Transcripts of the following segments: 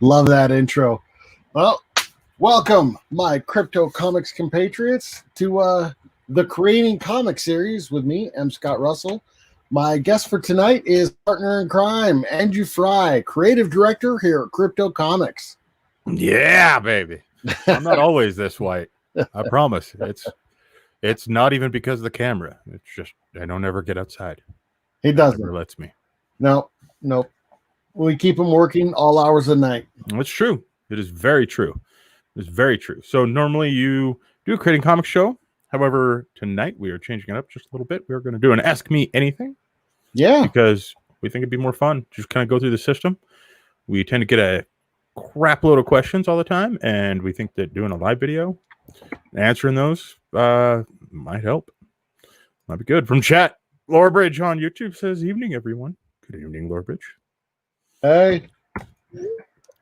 Love that intro. Well, welcome, my crypto comics compatriots, to the Creating Comics series with me, M. Scott Russell. My guest for tonight is partner in crime, Andrew Fry, creative director here at Crypto Comics. Yeah, baby. I'm not always this white. I promise. It's not even because of the camera. It's just I don't ever get outside. He doesn't. Never lets me. No. We keep him working all hours of the night. It's true. It is very true. It's very true. So normally you do a Creating Comics show. However, tonight we are changing it up just a little bit. We're going to do an Ask Me Anything. Yeah. Because we think it'd be more fun. Just kind of go through the system. We tend to get a crap load of questions all the time, and we think that doing a live video, answering those might help. Might be good. From chat, Laura Bridge on YouTube says, "Evening, everyone." Good evening, Laura Bridge. Hey.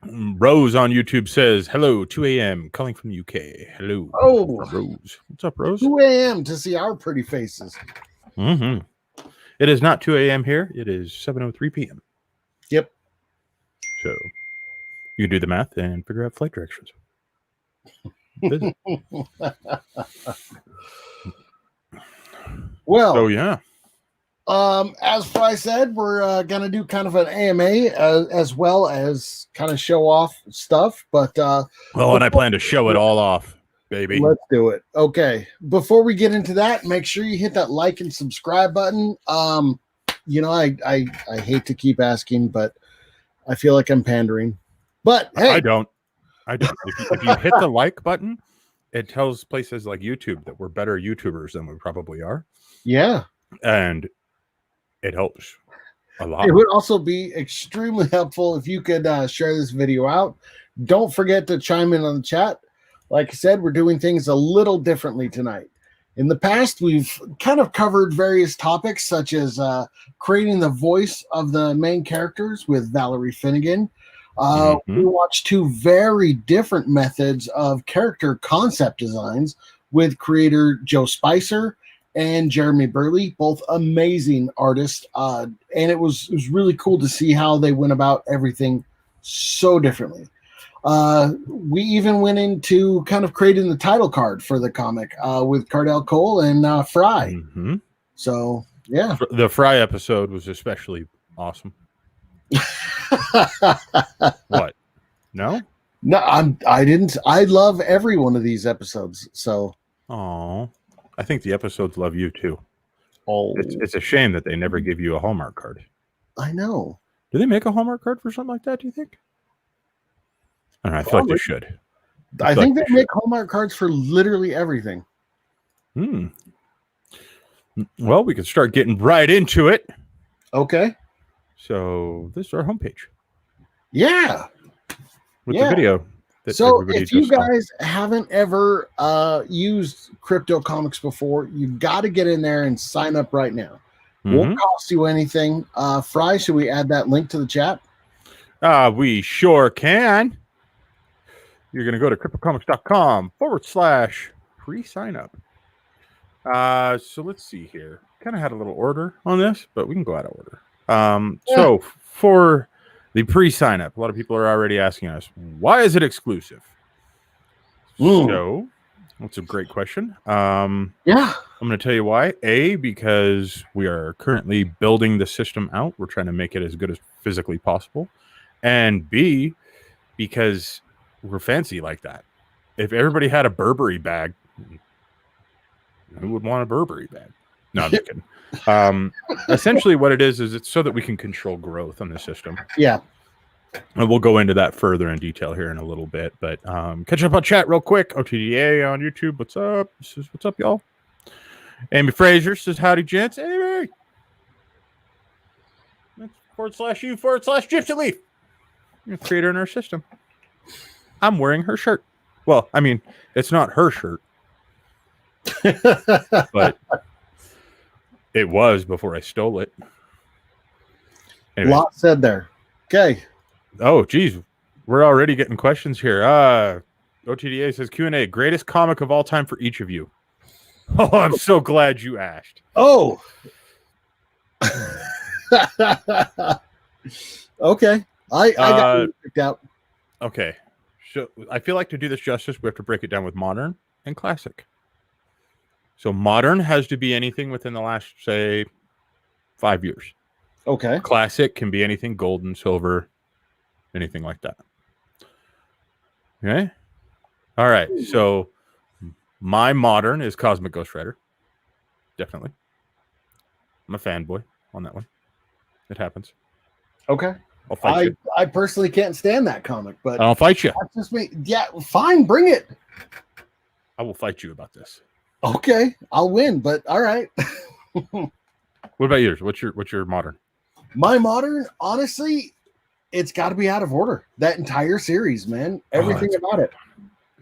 Rose on YouTube says, "Hello, 2 a.m. calling from the UK." Hello. Oh, Rose. What's up, Rose? 2 a.m. to see our pretty faces. Mm-hmm. It is not 2 a.m. here. It is 7:03 p.m. Yep. So you can do the math and figure out flight directions. Well, oh yeah. As Fry said, we're gonna do kind of an AMA as well as kind of show off stuff. But and I plan to show it all off, baby. Let's do it. Okay. Before we get into that, make sure you hit that like and subscribe button. I hate to keep asking, but I feel like I'm pandering. But hey, I don't. If you hit the like button, it tells places like YouTube that we're better YouTubers than we probably are. Yeah. And it helps a lot. It would also be extremely helpful if you could share this video out. Don't forget to chime in on the chat. Like I said, we're doing things a little differently tonight. In the past, we've kind of covered various topics, such as creating the voice of the main characters with Valerie Finnegan. We watched two very different methods of character concept designs with creator Joe Spicer and Jeremy Burley, both amazing artists. And it was really cool to see how they went about everything so differently. We even went into kind of creating the title card for the comic with Cardell Cole and Fry. Mm-hmm. So, yeah. The Fry episode was especially awesome. What? No? No, I didn't. I love every one of these episodes. So, oh, I think the episodes love you too. Oh, it's a shame that they never give you a Hallmark card. I know. Do they make a Hallmark card for something like that? Do you think? I don't know. I feel like they should. I think they make Hallmark cards for literally everything. Well, we can start getting right into it. Okay. So this is our homepage. Yeah. With the video. So if you guys haven't ever used Crypto Comics before, you've got to get in there and sign up right now. Won't cost you anything. Fry, should we add that link to the chat? We sure can. You're going to go to cryptocomics.com/pre-sign up. So let's see here. Kind of had a little order on this, but we can go out of order. So for the pre-sign up, a lot of people are already asking us, why is it exclusive? So that's a great question. I'm going to tell you why. A, because we are currently building the system out. We're trying to make it as good as physically possible. And B, because we're fancy like that. If everybody had a Burberry bag, who would want a Burberry bag? No, I'm just kidding. Essentially what it is it's so that we can control growth on the system. Yeah. And we'll go into that further in detail here in a little bit. But catch up on chat real quick. OTDA on YouTube. What's up? What's up, y'all? Amy Fraser says, howdy, gents. Amy! That's /U/Gypsy Leaf. You're a creator in our system. I'm wearing her shirt. Well, I mean, it's not her shirt. But it was before I stole it. Anyway. Lot said there. Okay. Oh, geez. We're already getting questions here. OTDA says Q&A, greatest comic of all time for each of you. Oh, I'm so glad you asked. Oh. Okay. I got it picked out. Okay. So I feel like to do this justice, we have to break it down with modern and classic. So modern has to be anything within the last, say, 5 years. Okay. Classic can be anything gold and silver, anything like that. Okay. All right. So my modern is Cosmic Ghost Rider. Definitely. I'm a fanboy on that one. It happens. Okay. I'll fight you. I personally can't stand that comic, but I'll fight you. that's just me. Yeah, fine, bring it. I will fight you about this. Okay, I'll win, but all right. What about yours? What's your modern? My modern, honestly, it's got to be Out of Order. That entire series, man. Everything about it.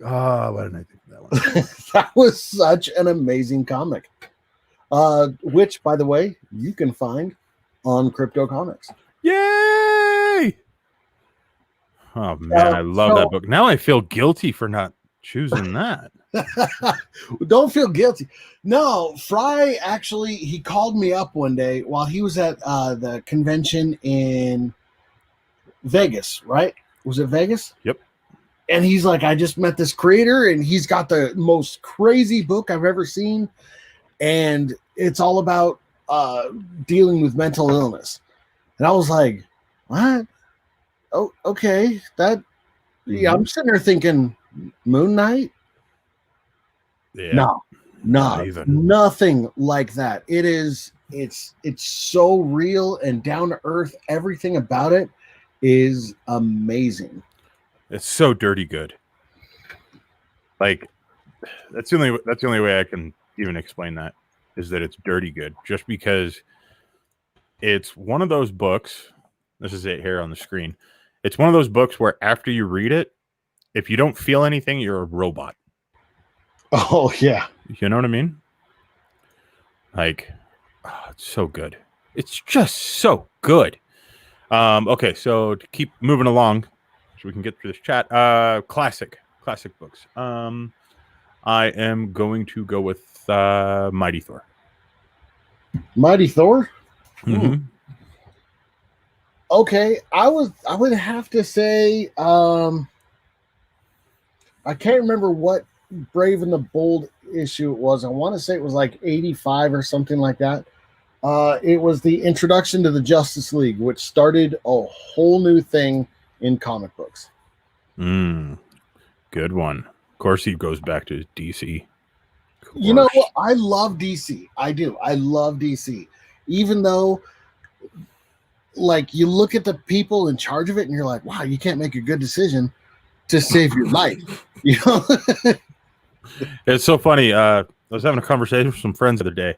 Oh, why didn't I think of that one? That was such an amazing comic. Which, by the way, you can find on Crypto Comics. Yay! Oh man, I love that book. Now I feel guilty for not choosing that. Don't feel guilty. No, Fry actually, he called me up one day while he was at the convention in Vegas, right? Was it Vegas? Yep. And he's like, I just met this creator and he's got the most crazy book I've ever seen. And it's all about dealing with mental illness. And I was like, what? Oh, okay. That, yeah, I'm sitting there thinking, Moon Knight? Yeah. No, nothing like that. It's so real and down to earth. Everything about it is amazing. It's so dirty good. Like that's the only way I can even explain that is that it's dirty good. Just because it's one of those books. This is it here on the screen. It's one of those books where after you read it, if you don't feel anything, you're a robot. Oh yeah. You know what I mean? Like, oh, it's so good. It's just so good. Okay, so to keep moving along, so we can get through this chat. Classic books. I am going to go with Mighty Thor. Mighty Thor? Mm-hmm. Okay, I would have to say I can't remember what Brave and the Bold issue it was. I want to say it was like 85 or something like that. It was the introduction to the Justice League, which started a whole new thing in comic books. Good one. Of course, he goes back to DC. You know what? I love DC. I do. I love DC. Even though, like, you look at the people in charge of it and you're like, wow, you can't make a good decision to save your life. You know? It's so funny. I was having a conversation with some friends the other day,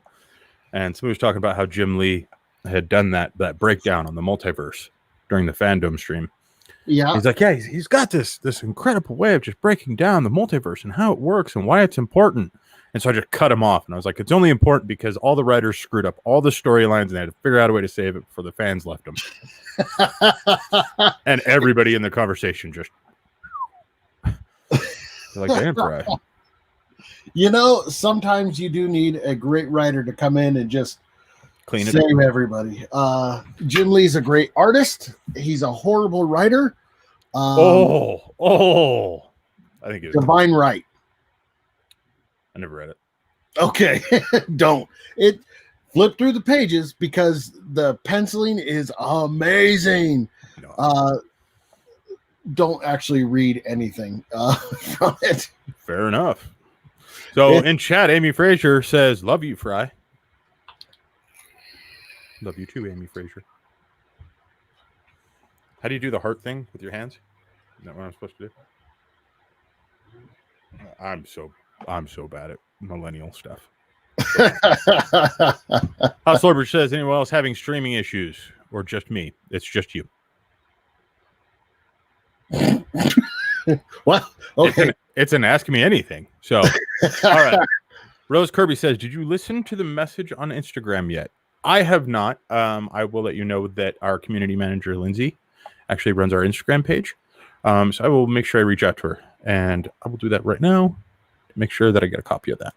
and somebody was talking about how Jim Lee had done that breakdown on the multiverse during the fandom stream. Yeah. He's like, yeah, he's got this incredible way of just breaking down the multiverse and how it works and why it's important. And so I just cut him off, and I was like, it's only important because all the writers screwed up all the storylines and they had to figure out a way to save it before the fans left them. And everybody in the conversation just like, damn, Fry. You know, sometimes you do need a great writer to come in and just Clean it save up. everybody. Jim Lee's a great artist. He's a horrible writer. I think it's Divine Right. I never read it. Okay, don't. It flip through the pages because the penciling is amazing. No. Don't actually read anything from it. Fair enough. So in chat, Amy Frazier says, love you, Fry. Love you too, Amy Frazier. How do you do the heart thing with your hands? Is that what I'm supposed to do? I'm so bad at millennial stuff. House Lorbridge says, anyone else having streaming issues or just me? It's just you. Well, okay. It's an ask me anything. So, all right. Rose Kirby says, did you listen to the message on Instagram yet? I have not. I will let you know that our community manager, Lindsay, actually runs our Instagram page. So I will make sure I reach out to her, and I will do that right now to make sure that I get a copy of that.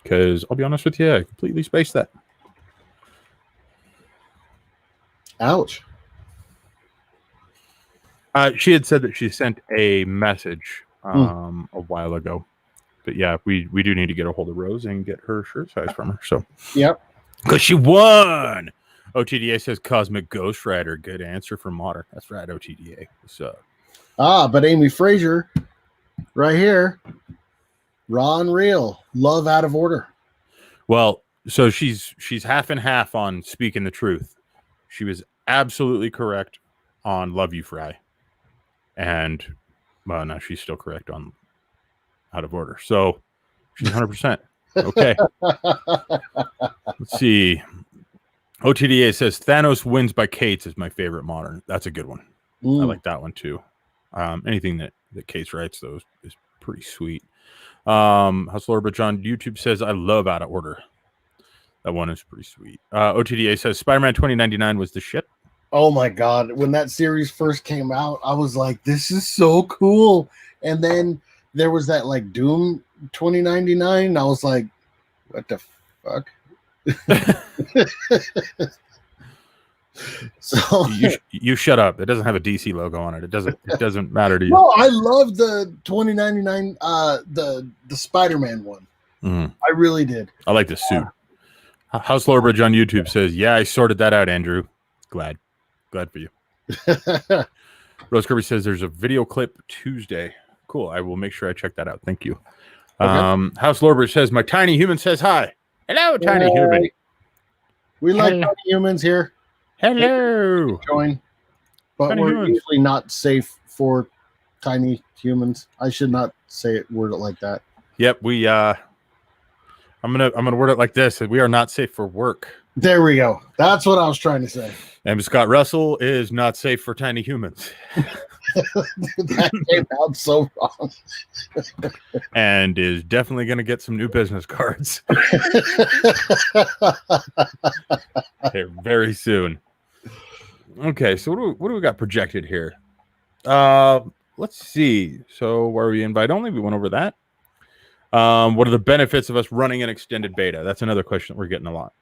Because I'll be honest with you, I completely spaced that. Ouch. She had said that she sent a message a while ago. But yeah, we do need to get a hold of Rose and get her shirt size from her. So Yep. Because she won. OTDA says Cosmic Ghost Rider. Good answer for Modern. That's right, OTDA. What's up? But Amy Frazier, right here, raw and real, love out of order. Well, so she's half and half on speaking the truth. She was absolutely correct on Love You Fry. And, well, no, she's still correct on Out of Order. So she's 100%. Okay. Let's see. OTDA says Thanos wins by Cates is my favorite Modern. That's a good one. I like that one too. Anything that Cates writes, though, is pretty sweet. Hustler But on YouTube says I love Out of Order. That one is pretty sweet. OTDA says Spider-Man 2099 was the shit. Oh my God. When that series first came out, I was like, this is so cool. And then there was that like Doom 2099. And I was like, what the fuck? So you shut up. It doesn't have a DC logo on it. It doesn't matter to you. No, I love the 2099 the Spider-Man one. I really did. I like the suit. House Lorebridge on YouTube says, yeah, I sorted that out, Andrew. Glad for you. Rose Kirby says there's a video clip Tuesday. Cool. I will make sure I check that out. Thank you. Okay. House Lorebridge says my tiny human says hi. Hello, tiny human. We like tiny humans here. Hello. Join, but tiny we're humans. Usually not safe for tiny humans. I should not word it like that. Yep, we I'm gonna word it like this. We are not safe for work. There we go. That's what I was trying to say. And Scott Russell is not safe for tiny humans. That came out so wrong. And is definitely going to get some new business cards very soon. Okay, so what do we got projected here? Let's see. So where are we invite only? We went over that. What are the benefits of us running an extended beta? That's another question that we're getting a lot.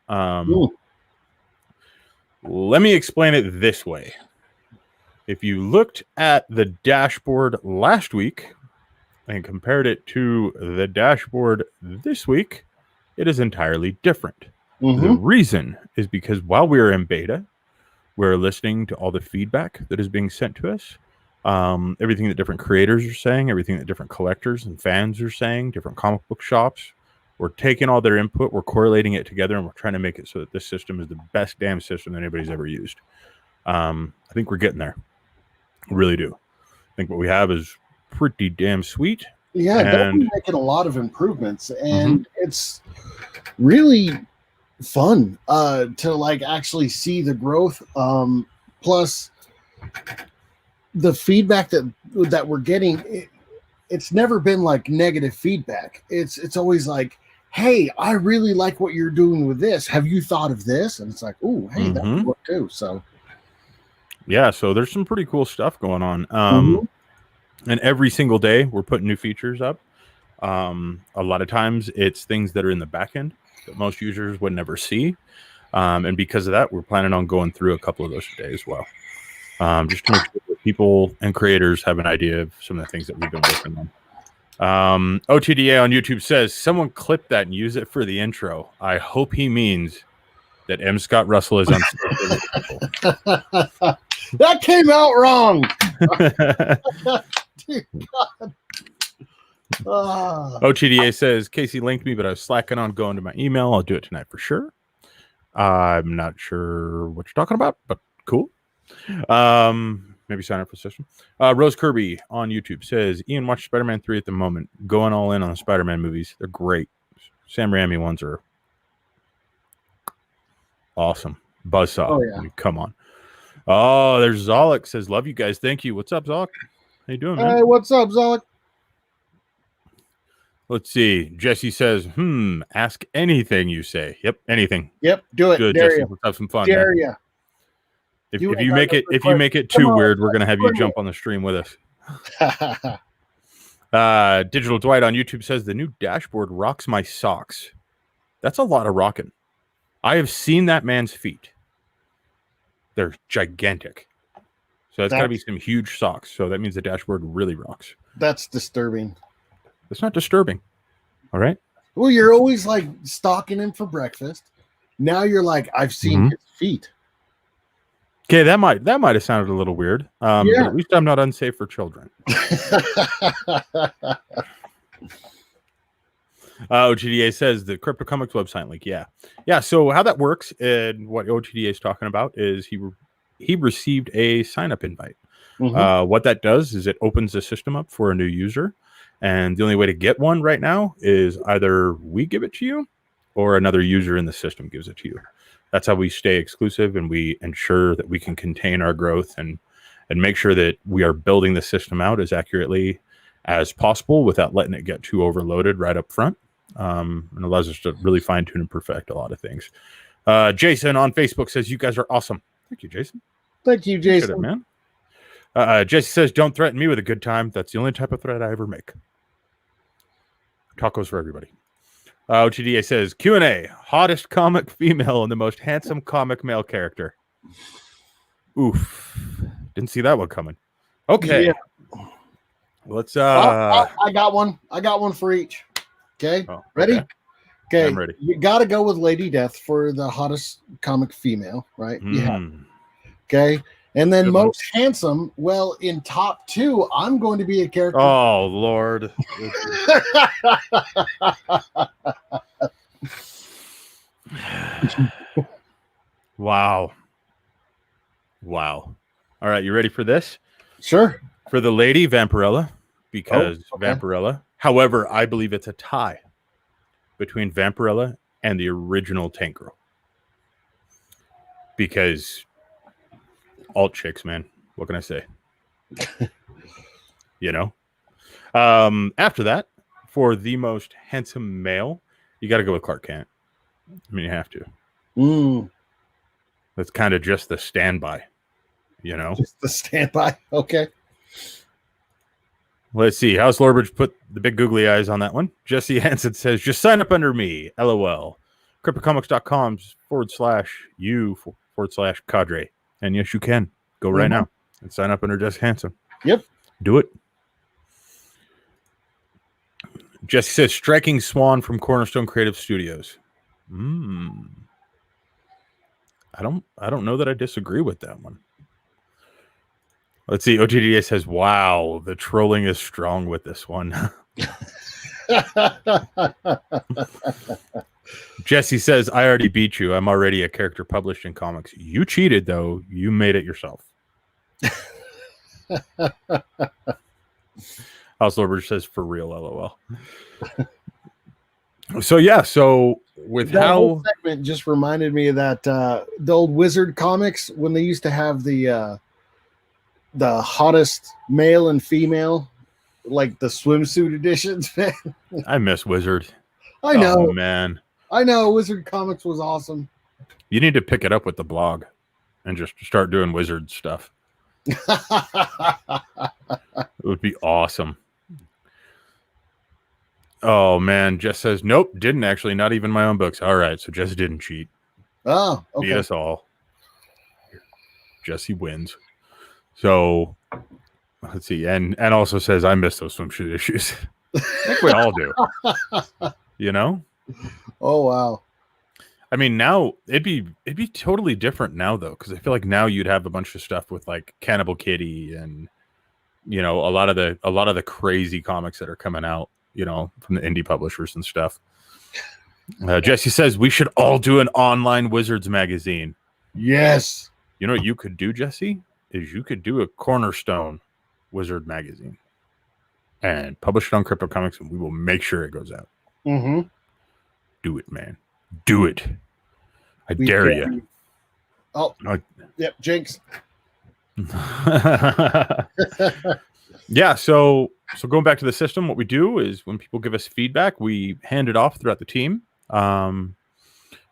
Let me explain it this way. If you looked at the dashboard last week and compared it to the dashboard this week, it is entirely different. The reason is because while we are in beta, we're listening to all the feedback that is being sent to us. Everything that different creators are saying, everything that different collectors and fans are saying, different comic book shops. We're taking all their input, we're correlating it together, and we're trying to make it so that this system is the best damn system that anybody's ever used. I think we're getting there. I really do. I think what we have is pretty damn sweet. Yeah, definitely making a lot of improvements, and it's really fun to like actually see the growth. Plus, the feedback that we're getting, it's never been like negative feedback. It's always like, hey, I really like what you're doing with this. Have you thought of this? And it's like, oh, hey, that would work too. So yeah, so there's some pretty cool stuff going on. And every single day we're putting new features up. A lot of times it's things that are in the back end that most users would never see. And because of that, we're planning on going through a couple of those today as well. Just to make sure that people and creators have an idea of some of the things that we've been working on. OTDA on YouTube says, someone clip that and use it for the intro. I hope he means that M. Scott Russell is unsafe. That came out wrong. Dear God. OTDA says, Casey linked me, but I was slacking on going to my email. I'll do it tonight for sure. I'm not sure what you're talking about, but cool. Maybe sign up for the system. Rose Kirby on YouTube says, Ian watched Spider-Man 3 at the moment. Going all in on the Spider-Man movies. They're great. Sam Raimi ones are awesome. Buzzsaw. Oh, yeah. I mean, come on. Oh, there's Zolek says, love you guys. Thank you. What's up, Zolek? How you doing, man? Hey, what's up, Zolek? Let's see. Jesse says, ask anything you say. Yep, anything. Yep, do it. Good, Dare Jesse. you. Let's have some fun. Dare you. If you make it too weird, we're gonna have you jump on the stream with us. Digital Dwight on YouTube says the new dashboard rocks my socks. That's a lot of rocking. I have seen that man's feet. They're gigantic. So it's got to be some huge socks. So that means the dashboard really rocks. That's disturbing. It's not disturbing. All right. Well, you're always like stalking him for breakfast. Now you're like, I've seen his feet. Okay, that might have sounded a little weird. But at least I'm not unsafe for children. OTDA says the Crypto Comics website link. Yeah. So how that works and what OTDA is talking about is he received a sign-up invite. What that does is it opens the system up for a new user. And the only way to get one right now is either we give it to you or another user in the system gives it to you. That's how we stay exclusive and we ensure that we can contain our growth and make sure that we are building the system out as accurately as possible without letting it get too overloaded right up front. And allows us to really fine tune and perfect a lot of things. Jason on Facebook says, you guys are awesome. Thank you, Jason. Thank you, Jason. Man. Jesse says, don't threaten me with a good time. That's the only type of threat I ever make. Tacos for everybody. OTDA says, Q&A, hottest comic female and the most handsome comic male character. Oof. Didn't see that one coming. Okay. Yeah. Let's I got one. I got one for each. Okay. Ready? Okay. I'm ready. You got to go with Lady Death for the hottest comic female, right? Yeah. Okay. And then most handsome, well, in top 2, I'm going to be a character. Oh, Lord. Wow. All right, you ready for this? Sure. For the lady, Vampirella, because Vampirella. However, I believe it's a tie between Vampirella and the original Tank Girl. Because alt chicks, man. What can I say? After that, for the most handsome male, you got to go with Clark Kent. I mean, you have to. That's kind of just the standby, Just the standby. Okay. Let's see. House Lorbridge put the big googly eyes on that one. Jesse Hansen says, just sign up under me. LOL. CryptoComics.com/u/cadre. And yes, you can. Go right now and sign up under Jesse Hansen. Yep. Do it. Jesse says, striking Swan from Cornerstone Creative Studios. I don't know that I disagree with that one. Let's see. OTDA says, wow, the trolling is strong with this one. Jesse says, I already beat you. I'm already a character published in comics. You cheated, though. You made it yourself. House Lorbridge says, for real, LOL. So with that how whole segment just reminded me of that the old Wizard comics when they used to have the hottest male and female, like the swimsuit editions. I miss Wizard. I know, man. I know. Wizard comics was awesome. You need to pick it up with the blog and just start doing Wizard stuff. It would be awesome. Oh, man. Jess says, nope, didn't actually. Not even my own books. All right. So Jess didn't cheat. Oh, okay. Beat us all. Jesse wins. So let's see. And also says, I miss those swimsuit issues. I think we all do. Oh, wow. I mean, now it'd be totally different now, though, because I feel like now you'd have a bunch of stuff with like Cannibal Kitty and a lot of the crazy comics that are coming out, from the indie publishers and stuff. Jesse says we should all do an online Wizards magazine. Yes. You know what you could do, Jesse? Is you could do a Cornerstone Wizard magazine and publish it on Crypto Comics, and we will make sure it goes out. Mm-hmm. Do it, man. Do it. I dare you. Oh, yep, Jinx. Yeah, so going back to the system, what we do is when people give us feedback, we hand it off throughout the team.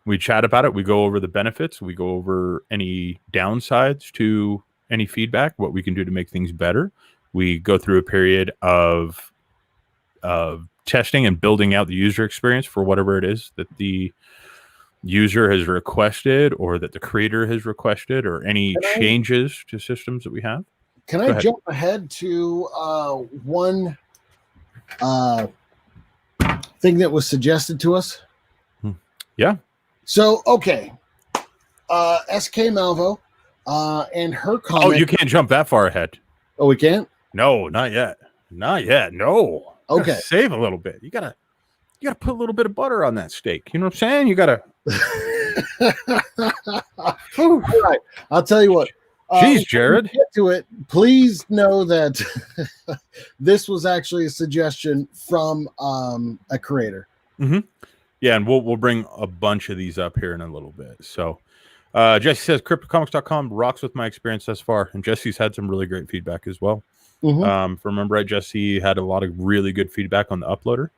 We chat about it. We go over the benefits. We go over any downsides to any feedback, what we can do to make things better. We go through a period of testing and building out the user experience for whatever it is that the user has requested or that the creator has requested or any Can I- changes to systems that we have? Can Go I ahead. jump ahead to one thing that was suggested to us? Yeah. So, okay. SK Malvo and her comment. Oh, you can't jump that far ahead. Oh, we can't? No, not yet. Not yet. No. You gotta Okay. save a little bit. You gotta put a little bit of butter on that steak. You know what I'm saying? You gotta. All right. I'll tell you what. Jeez, when we Jared. Get to it. Please know that this was actually a suggestion from a creator. Yeah, and we'll bring a bunch of these up here in a little bit. So Jesse says cryptocomics.com rocks with my experience thus far, and Jesse's had some really great feedback as well. Mhm. If I remember right, Jesse had a lot of really good feedback on the uploader,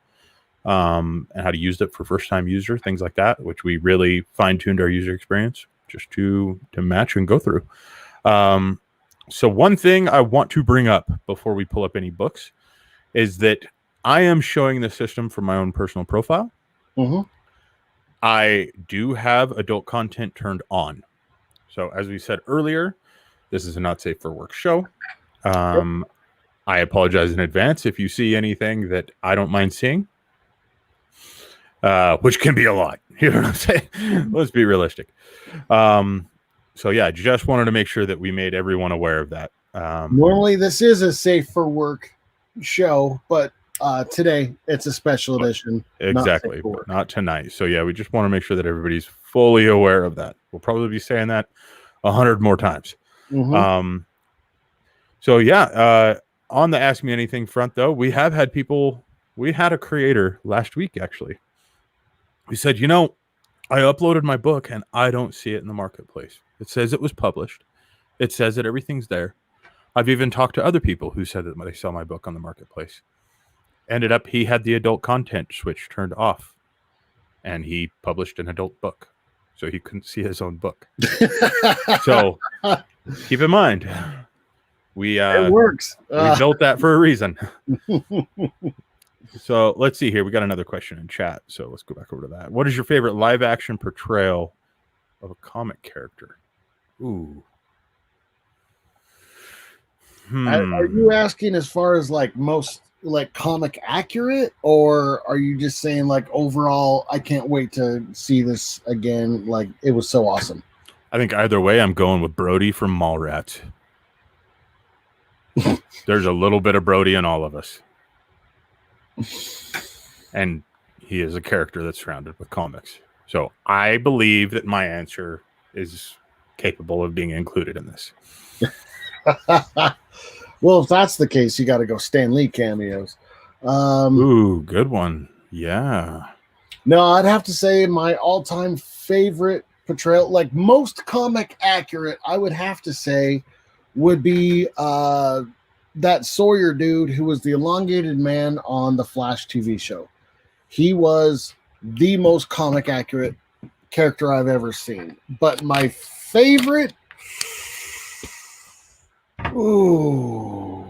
and how to use it for first-time user, things like that, which we really fine-tuned our user experience just to match and go through. So one thing I want to bring up before we pull up any books is that I am showing the system from my own personal profile. Mhm. I do have adult content turned on. So as we said earlier, this is a not safe for work show. I apologize in advance if you see anything that I don't mind seeing, which can be a lot. You know what I'm saying? Let's be realistic. So yeah, just wanted to make sure that we made everyone aware of that. Normally, this is a safe for work show, but today it's a special edition. Exactly, but not tonight. So yeah, we just want to make sure that everybody's fully aware of that. We'll probably be saying that 100 more times. Mhm. So yeah, on the Ask Me Anything front, though, we have had people. We had a creator last week, actually. He said, I uploaded my book and I don't see it in the marketplace. It says it was published. It says that everything's there. I've even talked to other people who said that they saw my book on the marketplace. Ended up, he had the adult content switch turned off, and he published an adult book, so he couldn't see his own book. So keep in mind, we it works. we built that for a reason. So let's see here. We got another question in chat, so let's go back over to that. What is your favorite live action portrayal of a comic character? Ooh. Are you asking as far as like most like comic accurate, or are you just saying like overall? I can't wait to see this again. Like it was so awesome. I think either way, I'm going with Brody from Mallrats. There's a little bit of Brody in all of us. And he is a character that's surrounded with comics. So I believe that my answer is capable of being included in this. Well, if that's the case, you got to go Stan Lee cameos. Ooh, good one. Yeah. No, I'd have to say my all-time favorite portrayal, like most comic accurate, I would have to say would be that Sawyer dude who was the elongated man on the Flash TV show. He was the most comic accurate character I've ever seen. But my favorite, ooh,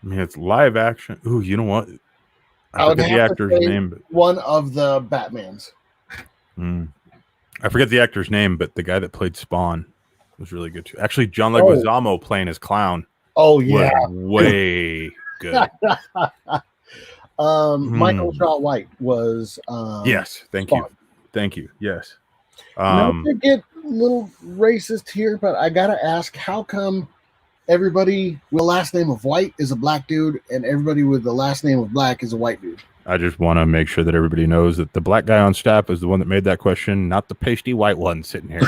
I mean, it's live action. Ooh, you know what? I would forget the have to actor's say name. But, one of the Batmans. I forget the actor's name, but the guy that played Spawn was really good too. Actually, John Leguizamo playing his clown. Oh yeah, was way good. Michael Shaw White was. Yes, thank you. Yes. Not to get a little racist here, but I gotta ask, how come everybody with the last name of White is a black dude, and everybody with the last name of Black is a white dude? I just want to make sure that everybody knows that the black guy on staff is the one that made that question, not the pasty white one sitting here.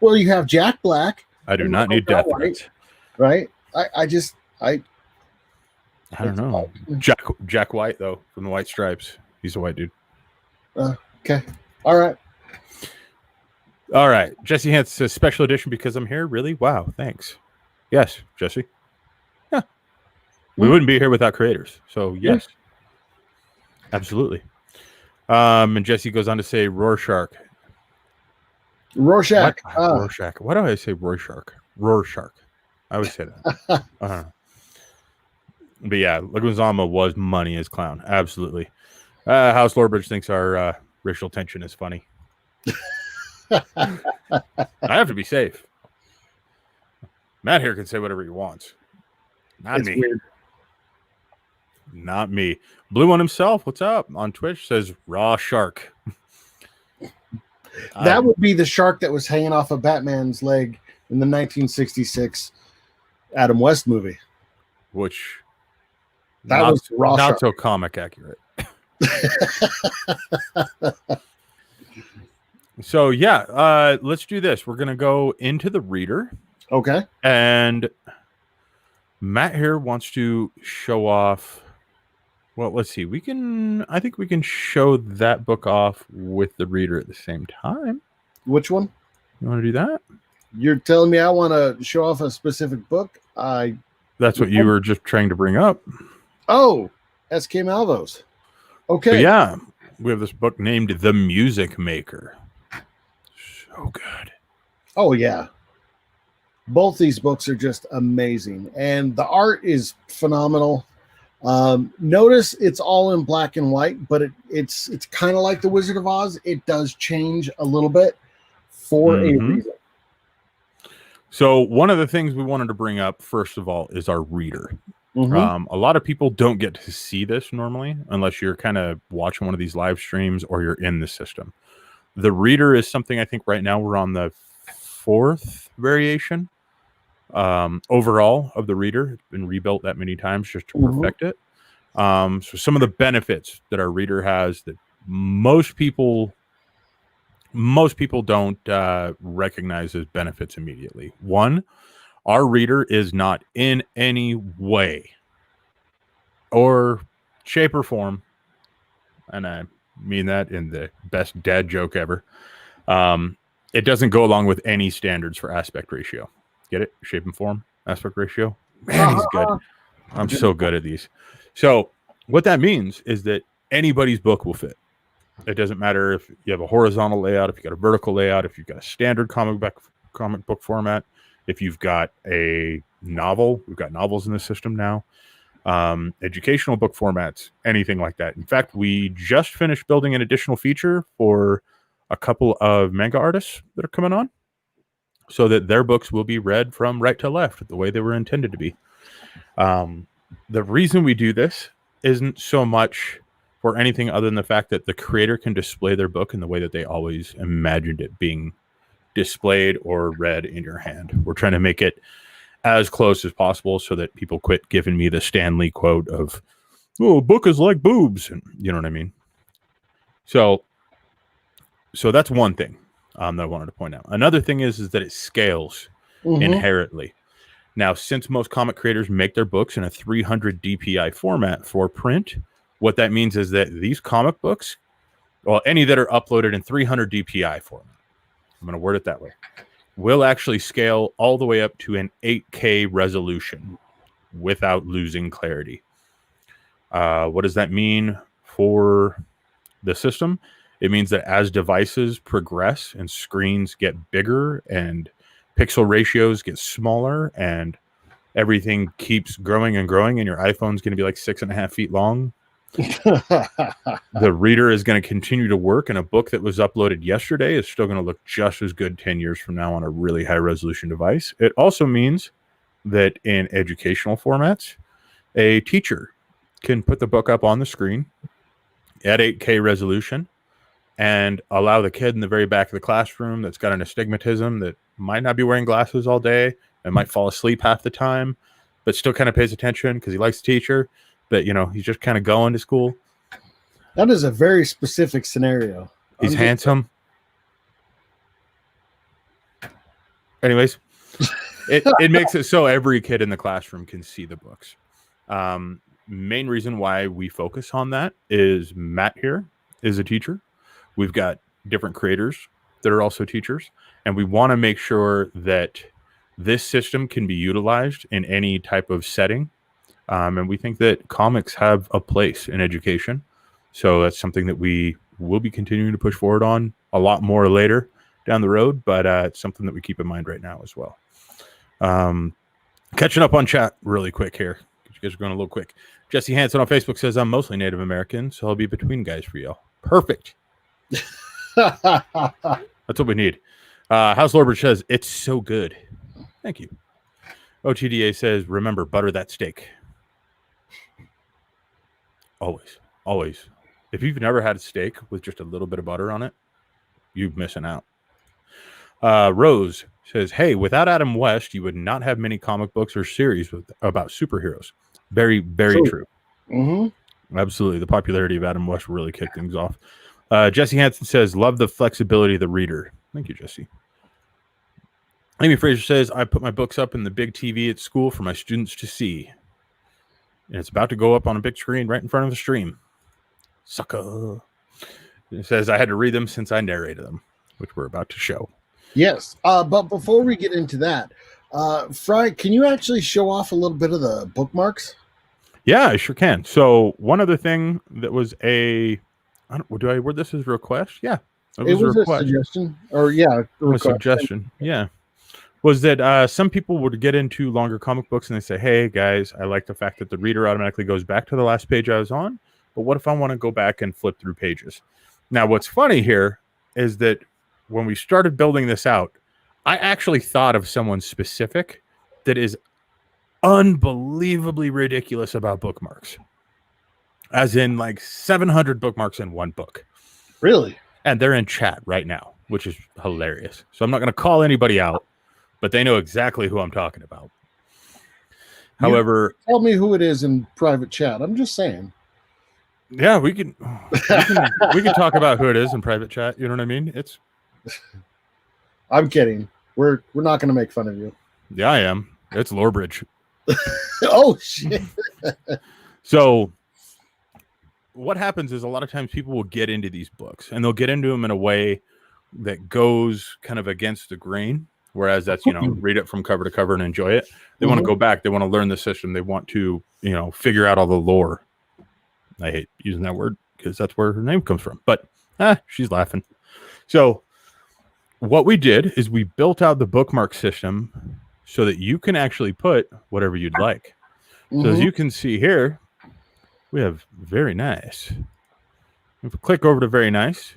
Well, you have Jack Black. I do not need death threats. Right? I don't know. Jack White, though, from the White Stripes. He's a white dude. Okay. All right. All right. Jesse Hans says special edition because I'm here. Really? Wow. Thanks. Yes, Jesse. Yeah. We wouldn't be here without creators. So, yes. Absolutely. And Jesse goes on to say Rorschach. Rorschach. Rorschach. Why do I say Rorschach? Rorschach. I would say that. But yeah, Leguizamo was money as clown. Absolutely. House Lordbridge thinks our racial tension is funny. I have to be safe. Matt here can say whatever he wants. Not It's me. weird. Not me. Blue One himself, what's up? On Twitch says raw shark. That would be the shark that was hanging off of Batman's leg in the 1966 Adam West movie. Which That was raw not shark. so comic accurate. So yeah, let's do this. We're gonna go into the reader. Okay. And Matt here wants to show off. Well, let's see. I think we can show that book off with the reader at the same time. Which one? You want to do that? You're telling me I want to show off a specific book? That's what you were just trying to bring up. Oh, S.K. Malvo's. Okay. So yeah, we have this book named The Music Maker. So good. Oh, yeah. Both these books are just amazing. And the art is phenomenal. Notice it's all in black and white, but it's kind of like the Wizard of Oz. It does change a little bit for a reason. So one of the things we wanted to bring up, first of all, is our reader. Mm-hmm. A lot of people don't get to see this normally unless you're kind of watching one of these live streams or you're in the system. The reader is something I think right now we're on the 4th variation overall of the reader. It's been rebuilt that many times just to perfect it. So some of the benefits that our reader has that most people don't recognize as benefits immediately. One, our reader is not in any way or shape or form, and I mean that in the best dad joke ever. It doesn't go along with any standards for aspect ratio. Get it? Shape and form, aspect ratio. Man, he's good. I'm so good at these. So what that means is that anybody's book will fit. It doesn't matter if you have a horizontal layout, if you got a vertical layout, if you've got a standard comic book format, if you've got a novel. We've got novels in the system now. Educational book formats, anything like that. In fact, we just finished building an additional feature for a couple of manga artists that are coming on so that their books will be read from right to left the way they were intended to be. The reason we do this isn't so much for anything other than the fact that the creator can display their book in the way that they always imagined it being displayed or read in your hand. We're trying to make it as close as possible so that people quit giving me the Stan Lee quote of, "Oh, a book is like boobs," and you know what I mean. So that's one thing that I wanted to point out. Another thing is that it scales inherently. Now, since most comic creators make their books in a 300 DPI format for print, what that means is that these comic books, well, any that are uploaded in 300 DPI format, I'm going to word it that way, will actually scale all the way up to an 8K resolution without losing clarity. What does that mean for the system? It means that as devices progress and screens get bigger and pixel ratios get smaller and everything keeps growing and growing, and your iPhone's going to be like 6.5 feet long, the reader is going to continue to work, and a book that was uploaded yesterday is still going to look just as good 10 years from now on a really high resolution device. It also means that in educational formats, a teacher can put the book up on the screen at 8K resolution and allow the kid in the very back of the classroom that's got an astigmatism that might not be wearing glasses all day and might fall asleep half the time, but still kind of pays attention because he likes the teacher, but you know, he's just kind of going to school. That is a very specific scenario. He's handsome. Anyways, it makes it so every kid in the classroom can see the books. Main reason why we focus on that is Matt here is a teacher. We've got different creators that are also teachers, and we want to make sure that this system can be utilized in any type of setting. And we think that comics have a place in education. So that's something that we will be continuing to push forward on a lot more later down the road, but it's something that we keep in mind right now as well. Catching up on chat really quick here. You guys are going a little quick. Jesse Hansen on Facebook says, I'm mostly Native American, so I'll be between guys for y'all. Perfect. That's what we need. House Lorbert says, it's so good. Thank you. OTDA says, remember, butter that steak. Always. Always. If you've never had a steak with just a little bit of butter on it, you're missing out. Rose says, hey, without Adam West, you would not have many comic books or series about superheroes. Very, very true. Mm-hmm. Absolutely. The popularity of Adam West really kicked things off. Jesse Hansen says, love the flexibility of the reader. Thank you, Jesse. Amy Fraser says, I put my books up in the big TV at school for my students to see. And it's about to go up on a big screen right in front of the stream. Sucker. It says, I had to read them since I narrated them, which we're about to show. Yes. But before we get into that, Fry, can you actually show off a little bit of the bookmarks? Yeah, I sure can. So one other thing that was do I word this as a request? Yeah. It was a suggestion. Or yeah. A suggestion. Yeah. Was that some people would get into longer comic books and they say, hey, guys, I like the fact that the reader automatically goes back to the last page I was on. But what if I want to go back and flip through pages? Now, what's funny here is that when we started building this out, I actually thought of someone specific that is unbelievably ridiculous about bookmarks. As in like 700 bookmarks in one book. Really? And they're in chat right now, which is hilarious. So I'm not going to call anybody out, but they know exactly who I'm talking about. However, tell me who it is in private chat. I'm just saying. Yeah, we can talk about who it is in private chat. You know what I mean? I'm kidding. We're not going to make fun of you. Yeah, I am. It's Lorebridge. Oh shit. So what happens is a lot of times people will get into these books and they'll get into them in a way that goes kind of against the grain. Whereas that's, read it from cover to cover and enjoy it. They want to go back. They want to learn the system. They want to, figure out all the lore. I hate using that word because that's where her name comes from. But she's laughing. So what we did is we built out the bookmark system so that you can actually put whatever you'd like. So as you can see here, we have very nice. If we click over to very nice,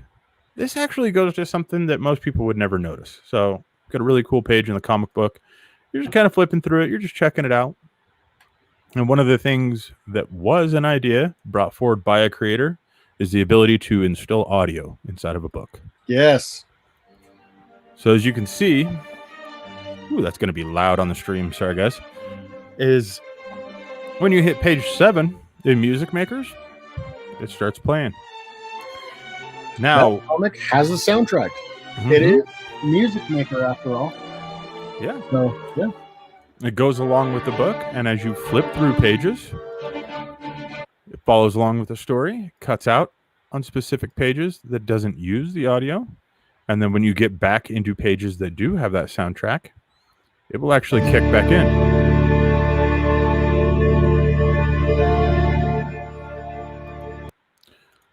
this actually goes to something that most people would never notice. So got a really cool page in the comic book. You're just kind of flipping through it. You're just checking it out. And one of the things that was an idea brought forward by a creator is the ability to instill audio inside of a book. Yes. So as you can see, that's going to be loud on the stream. Sorry, guys. Is when you hit page 7 in Music Makers, it starts playing. Now, that comic has a soundtrack. It is Music Maker after all. Yeah. So, yeah. It goes along with the book, and as you flip through pages, it follows along with the story, cuts out on specific pages that doesn't use the audio, and then when you get back into pages that do have that soundtrack, it will actually kick back in.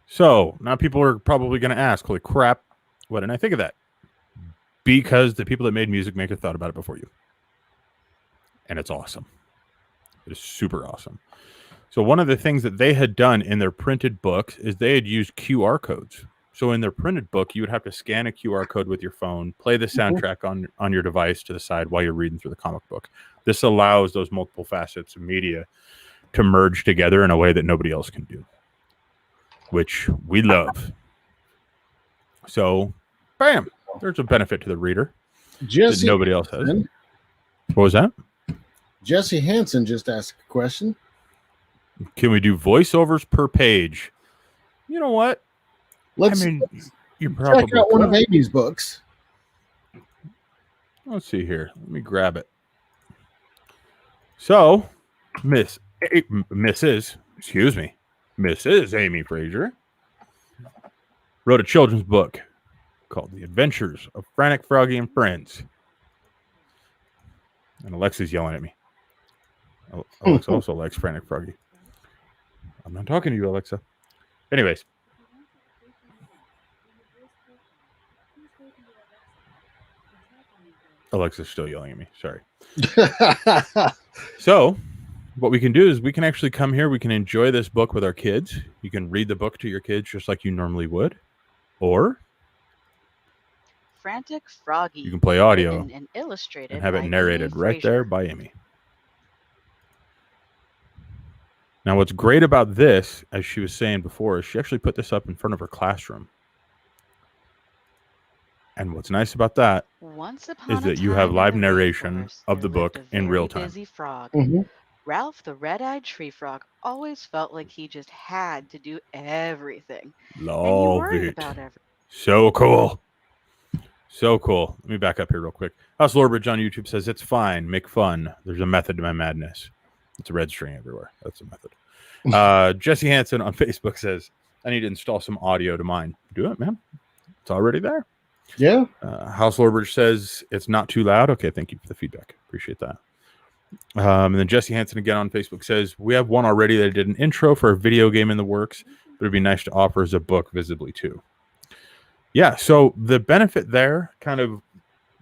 So, now people are probably going to ask, holy crap, why didn't I think of that? Because the people that made Music Maker thought about it before you. And it's awesome. It is super awesome. So one of the things that they had done in their printed books is they had used QR codes. So in their printed book, you would have to scan a QR code with your phone, play the soundtrack on your device to the side while you're reading through the comic book. This allows those multiple facets of media to merge together in a way that nobody else can do, which we love. So, bam, there's a benefit to the reader that nobody else has. What was that? Jesse Hansen just asked a question. Can we do voiceovers per page? You know what? You probably check out one of Amy's books. Let's see here. Let me grab it. So, Mrs. Amy Fraser wrote a children's book called The Adventures of Frantic Froggy and Friends. And Alexa's yelling at me. Alexa also likes Frantic Froggy. I'm not talking to you, Alexa. Anyways. Alexa's still yelling at me. Sorry. So, what we can do is we can actually come here. We can enjoy this book with our kids. You can read the book to your kids just like you normally would. Or Frantic Froggy. you can play audio written and illustrated and have it by narrated Amy right Fraser. there by Amy. Now, what's great about this, as she was saying before, is she actually put this up in front of her classroom. And what's nice about that Once upon is a that you have time live in the narration rainforest, of the there lived book a in very real time. busy frog. Mhm. Ralph the red-eyed tree frog always felt like he just had to do everything. And he Love worried it. about everything. So cool. So cool. Let me back up here real quick. House Lorbridge on YouTube says, it's fine. Make fun. There's a method to my madness. It's a red string everywhere. That's a method. Jesse Hansen on Facebook says, I need to install some audio to mine. Do it, man. It's already there. Yeah. House Lorbridge says, it's not too loud. Okay, thank you for the feedback. Appreciate that. And then Jesse Hansen again on Facebook says, we have one already that did an intro for a video game in the works, but it'd be nice to offer as a book visibly too. Yeah, so the benefit there kind of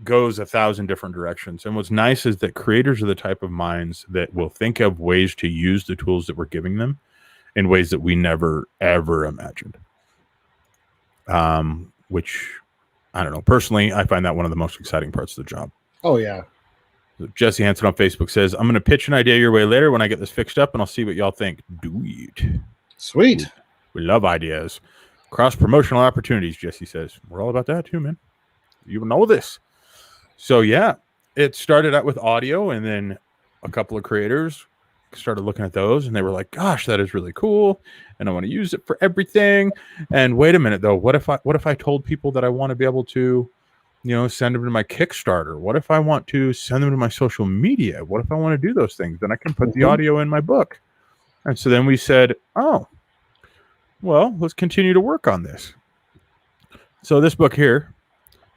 goes 1,000 different directions. And what's nice is that creators are the type of minds that will think of ways to use the tools that we're giving them in ways that we never, ever imagined. Which, I don't know, personally, I find that one of the most exciting parts of the job. Oh, yeah. So Jesse Hansen on Facebook says, I'm going to pitch an idea your way later when I get this fixed up, and I'll see what y'all think. Do it. Sweet. We love ideas. Cross-promotional opportunities, Jesse says. We're all about that too, man. You know this. So, yeah, it started out with audio, and then a couple of creators started looking at those, and they were like, gosh, that is really cool, and I want to use it for everything. And wait a minute, though. What if I told people that I want to be able to, send them to my Kickstarter? What if I want to send them to my social media? What if I want to do those things? Then I can put the audio in my book. And so then we said, oh, well, let's continue to work on this. So this book here,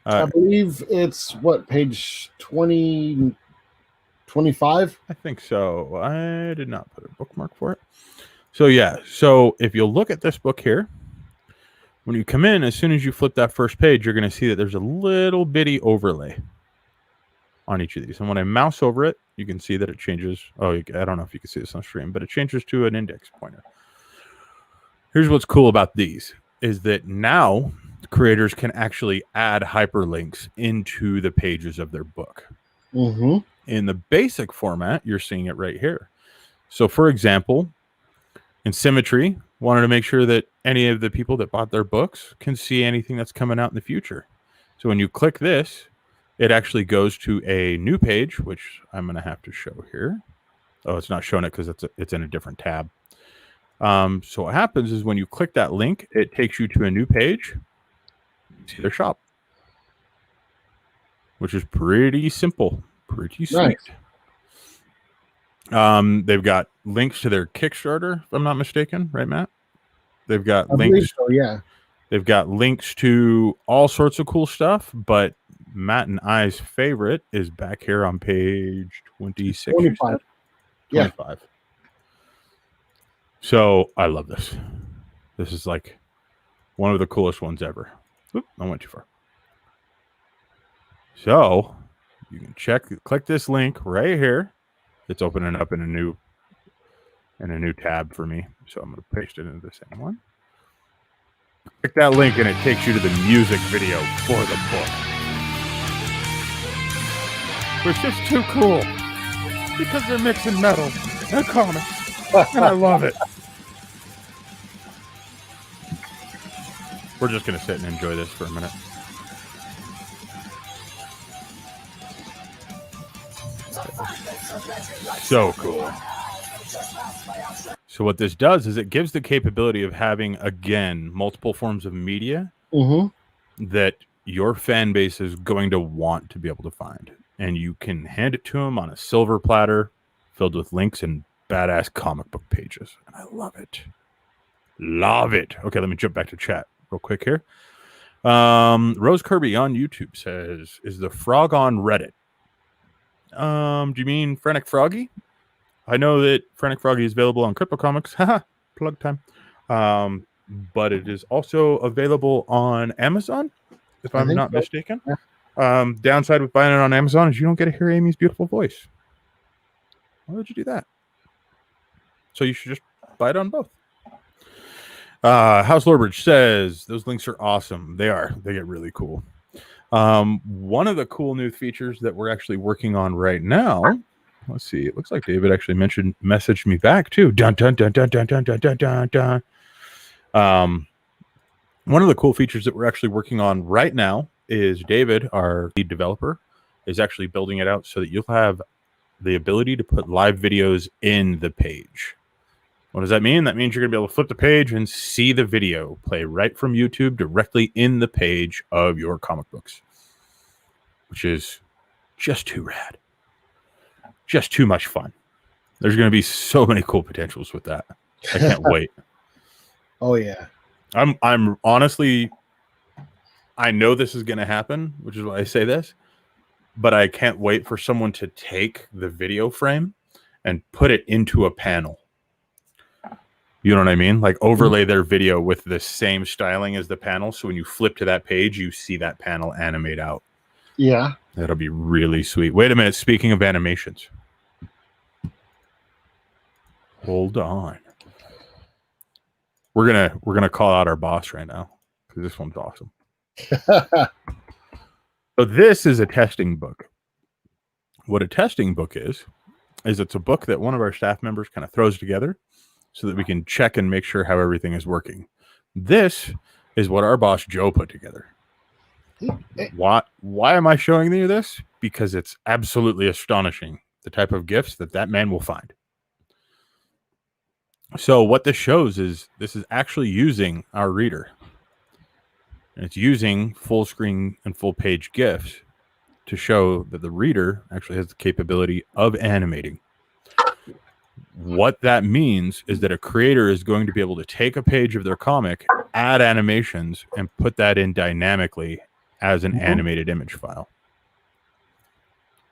I believe it's page 20, 25? I think so. I did not put a bookmark for it. So yeah, so if you look at this book here, when you come in, as soon as you flip that first page, you're going to see that there's a little bitty overlay on each of these. And when I mouse over it, you can see that it changes. Oh, I don't know if you can see this on stream, but it changes to an index pointer. Here's what's cool about these is that now creators can actually add hyperlinks into the pages of their book. Mm-hmm. In the basic format, you're seeing it right here. So for example, in Symmetry, wanted to make sure that any of the people that bought their books can see anything that's coming out in the future. So when you click this, it actually goes to a new page, which I'm going to have to show here. Oh, it's not showing it because it's in a different tab. So what happens is when you click that link, it takes you to a new page. See their shop, which is pretty simple, pretty sweet. Nice. They've got links to their Kickstarter, if I'm not mistaken, right, Matt? They've got links. So, yeah. They've got links to all sorts of cool stuff, but Matt and I's favorite is back here on page 26. 25. 25. So I love this. This is like one of the coolest ones ever. Oop, I went too far. So you can click this link right here. It's opening up in a new tab for me. So I'm going to paste it into the same one. Click that link and it takes you to the music video for the book. It's just too cool because they're mixing metal and comics. And I love it. We're just going to sit and enjoy this for a minute. So cool. So what this does is it gives the capability of having, again, multiple forms of media that your fan base is going to want to be able to find. And you can hand it to them on a silver platter filled with links and badass comic book pages. And I love it. Love it. Okay, let me jump back to chat real quick here. Rose Kirby on YouTube says, is the frog on Reddit? Do you mean Frantic Froggy? I know that Frantic Froggy is available on Crypto Comics. Haha, plug time. But it is also available on Amazon, if I'm not mistaken. Yeah. Downside with buying it on Amazon is you don't get to hear Amy's beautiful voice. Why would you do that? So you should just buy it on both. House Lorbridge says those links are awesome. They are. They get really cool. One of the cool new features that we're actually working on right now. Let's see. It looks like David actually messaged me back too. Dun dun dun dun dun dun dun dun dun dun. One of the cool features that we're actually working on right now is David, our lead developer, is actually building it out so that you'll have the ability to put live videos in the page. What does that mean? That means you're going to be able to flip the page and see the video play right from YouTube directly in the page of your comic books, which is just too rad. Just too much fun. There's going to be so many cool potentials with that. I can't wait. Oh yeah. I'm honestly, I know this is going to happen, which is why I say this, but I can't wait for someone to take the video frame and put it into a panel. You know what I mean? Like overlay their video with the same styling as the panel. So when you flip to that page, you see that panel animate out. Yeah. That'll be really sweet. Wait a minute. Speaking of animations. Hold on. We're gonna call out our boss right now because this one's awesome. So this is a testing book. What a testing book is it's a book that one of our staff members kind of throws together so that we can check and make sure how everything is working. This is what our boss Joe put together. Why am I showing you this? Because it's absolutely astonishing the type of gifts that man will find. So what this shows is this is actually using our reader. And it's using full screen and full page GIFs to show that the reader actually has the capability of animating. What that means is that a creator is going to be able to take a page of their comic, add animations, and put that in dynamically as an animated image file.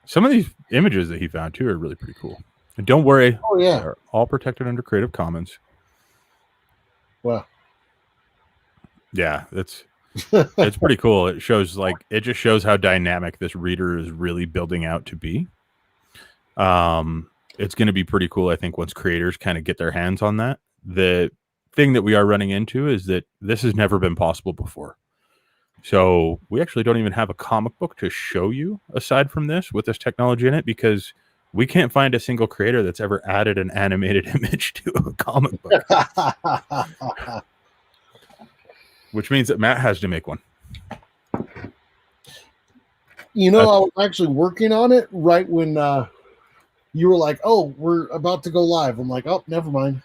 Some of these images that he found too are really pretty cool. And don't worry, they're all protected under Creative Commons. Well, yeah, it's pretty cool. It just shows how dynamic this reader is really building out to be. It's going to be pretty cool, I think, once creators kind of get their hands on that. The thing that we are running into is that this has never been possible before. So we actually don't even have a comic book to show you aside from this with this technology in it, because we can't find a single creator that's ever added an animated image to a comic book. Which means that Matt has to make one. You know, I was actually working on it right when you were like, oh, we're about to go live. I'm like, oh, never mind.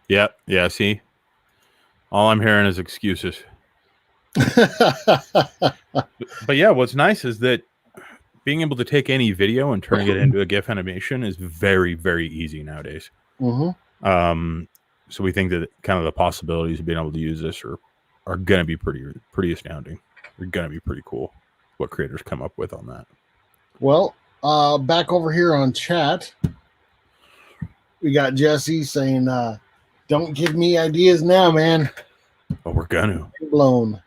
Yeah, see? All I'm hearing is excuses. But yeah, what's nice is that being able to take any video and turning it into a GIF animation is very, very easy nowadays. Mm-hmm. So we think that kind of the possibilities of being able to use this are going to be pretty astounding. They're going to be pretty cool what creators come up with on that. Well, back over here on chat, we got Jesse saying, don't give me ideas now, man. But we're going to. Blown.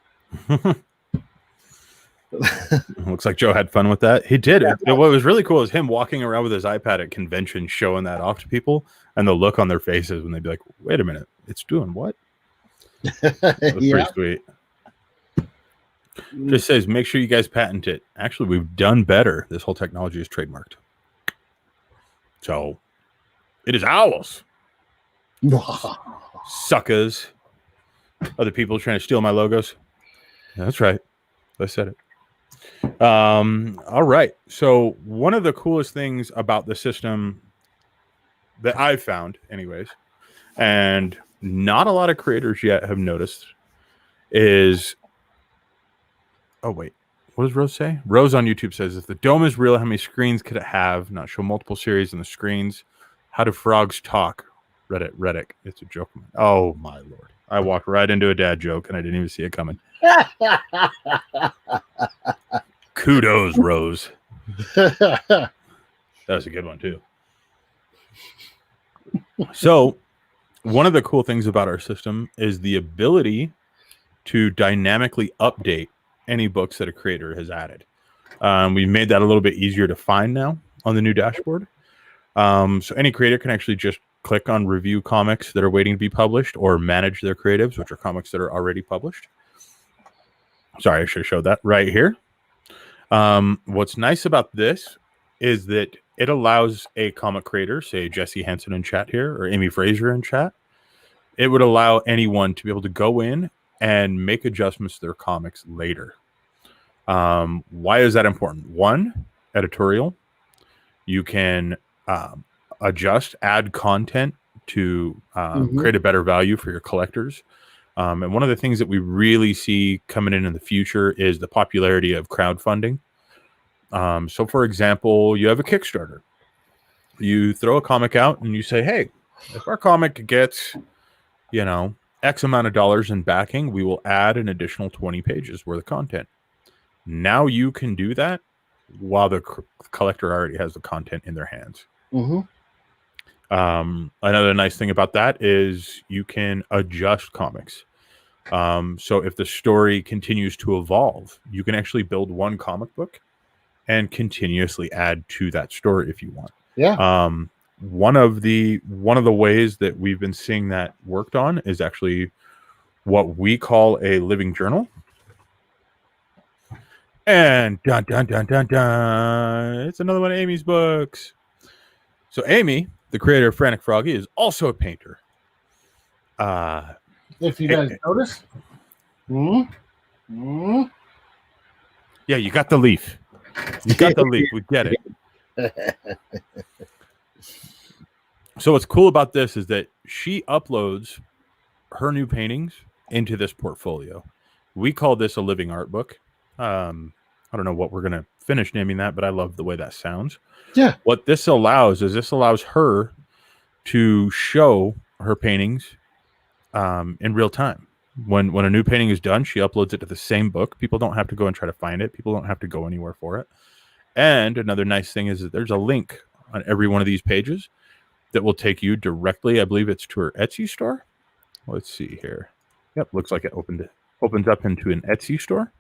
Looks like Joe had fun with that. He did. What was really cool is him walking around with his iPad at convention, showing that off to people, and the look on their faces when they'd be like, wait a minute, it's doing what? That was pretty sweet. Just says, make sure you guys patent it. Actually, we've done better. This whole technology is trademarked. So, it is ours. Suckers. Other people trying to steal my logos. That's right. I said it. All right. So one of the coolest things about the system that I've found, anyways, and not a lot of creators yet have noticed, is... Oh, wait. What does Rose say? Rose on YouTube says, if the dome is real, how many screens could it have? Not show multiple series on the screens. How do frogs talk? Reddick. It's a joke. Oh, my Lord. I walked right into a dad joke, and I didn't even see it coming. Kudos, Rose. That was a good one, too. So, one of the cool things about our system is the ability to dynamically update any books that a creator has added. We made that a little bit easier to find now on the new dashboard. So any creator can actually just click on review comics that are waiting to be published or manage their creatives, which are comics that are already published. Sorry, I should have showed that right here. What's nice about this is that it allows a comic creator, say Jesse Henson in chat here or Amy Fraser in chat, it would allow anyone to be able to go in and make adjustments to their comics later. Why is that important? One, editorial. You can adjust, add content to create a better value for your collectors. And one of the things that we really see coming in the future is the popularity of crowdfunding. So, for example, you have a Kickstarter. You throw a comic out and you say, hey, if our comic gets, X amount of dollars in backing, we will add an additional 20 pages worth of content. Now you can do that while the collector already has the content in their hands. Another nice thing about that is you can adjust comics. So if the story continues to evolve, you can actually build one comic book and continuously add to that story if you want. Yeah. One of the ways that we've been seeing that worked on is actually what we call a living journal. And dun dun dun dun dun, it's another one of Amy's books. So Amy, the creator of Frantic Froggy, is also a painter. If you guys notice. Yeah, you got the leaf. You got the leaf. We get it. So what's cool about this is that she uploads her new paintings into this portfolio. We call this a living art book. I don't know what we're going to finish naming that, but I love the way that sounds. Yeah. What this allows is her to show her paintings in real time. When a new painting is done, she uploads it to the same book. People don't have to go and try to find it. People don't have to go anywhere for it. And another nice thing is that there's a link on every one of these pages that will take you directly, I believe it's to her Etsy store. Let's see here. Yep, looks like it opens up into an Etsy store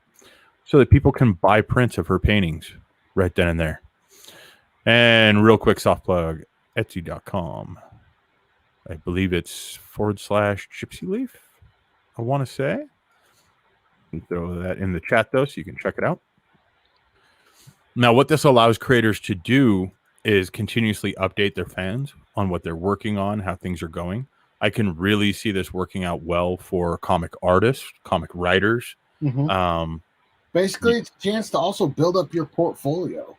so that people can buy prints of her paintings right then and there. And real quick soft plug, Etsy.com. I believe it's /Gypsy Leaf, I want to say. I'll throw that in the chat, though, so you can check it out. Now, what this allows creators to do is continuously update their fans on what they're working on, how things are going. I can really see this working out well for comic artists, comic writers. Basically, it's a chance to also build up your portfolio.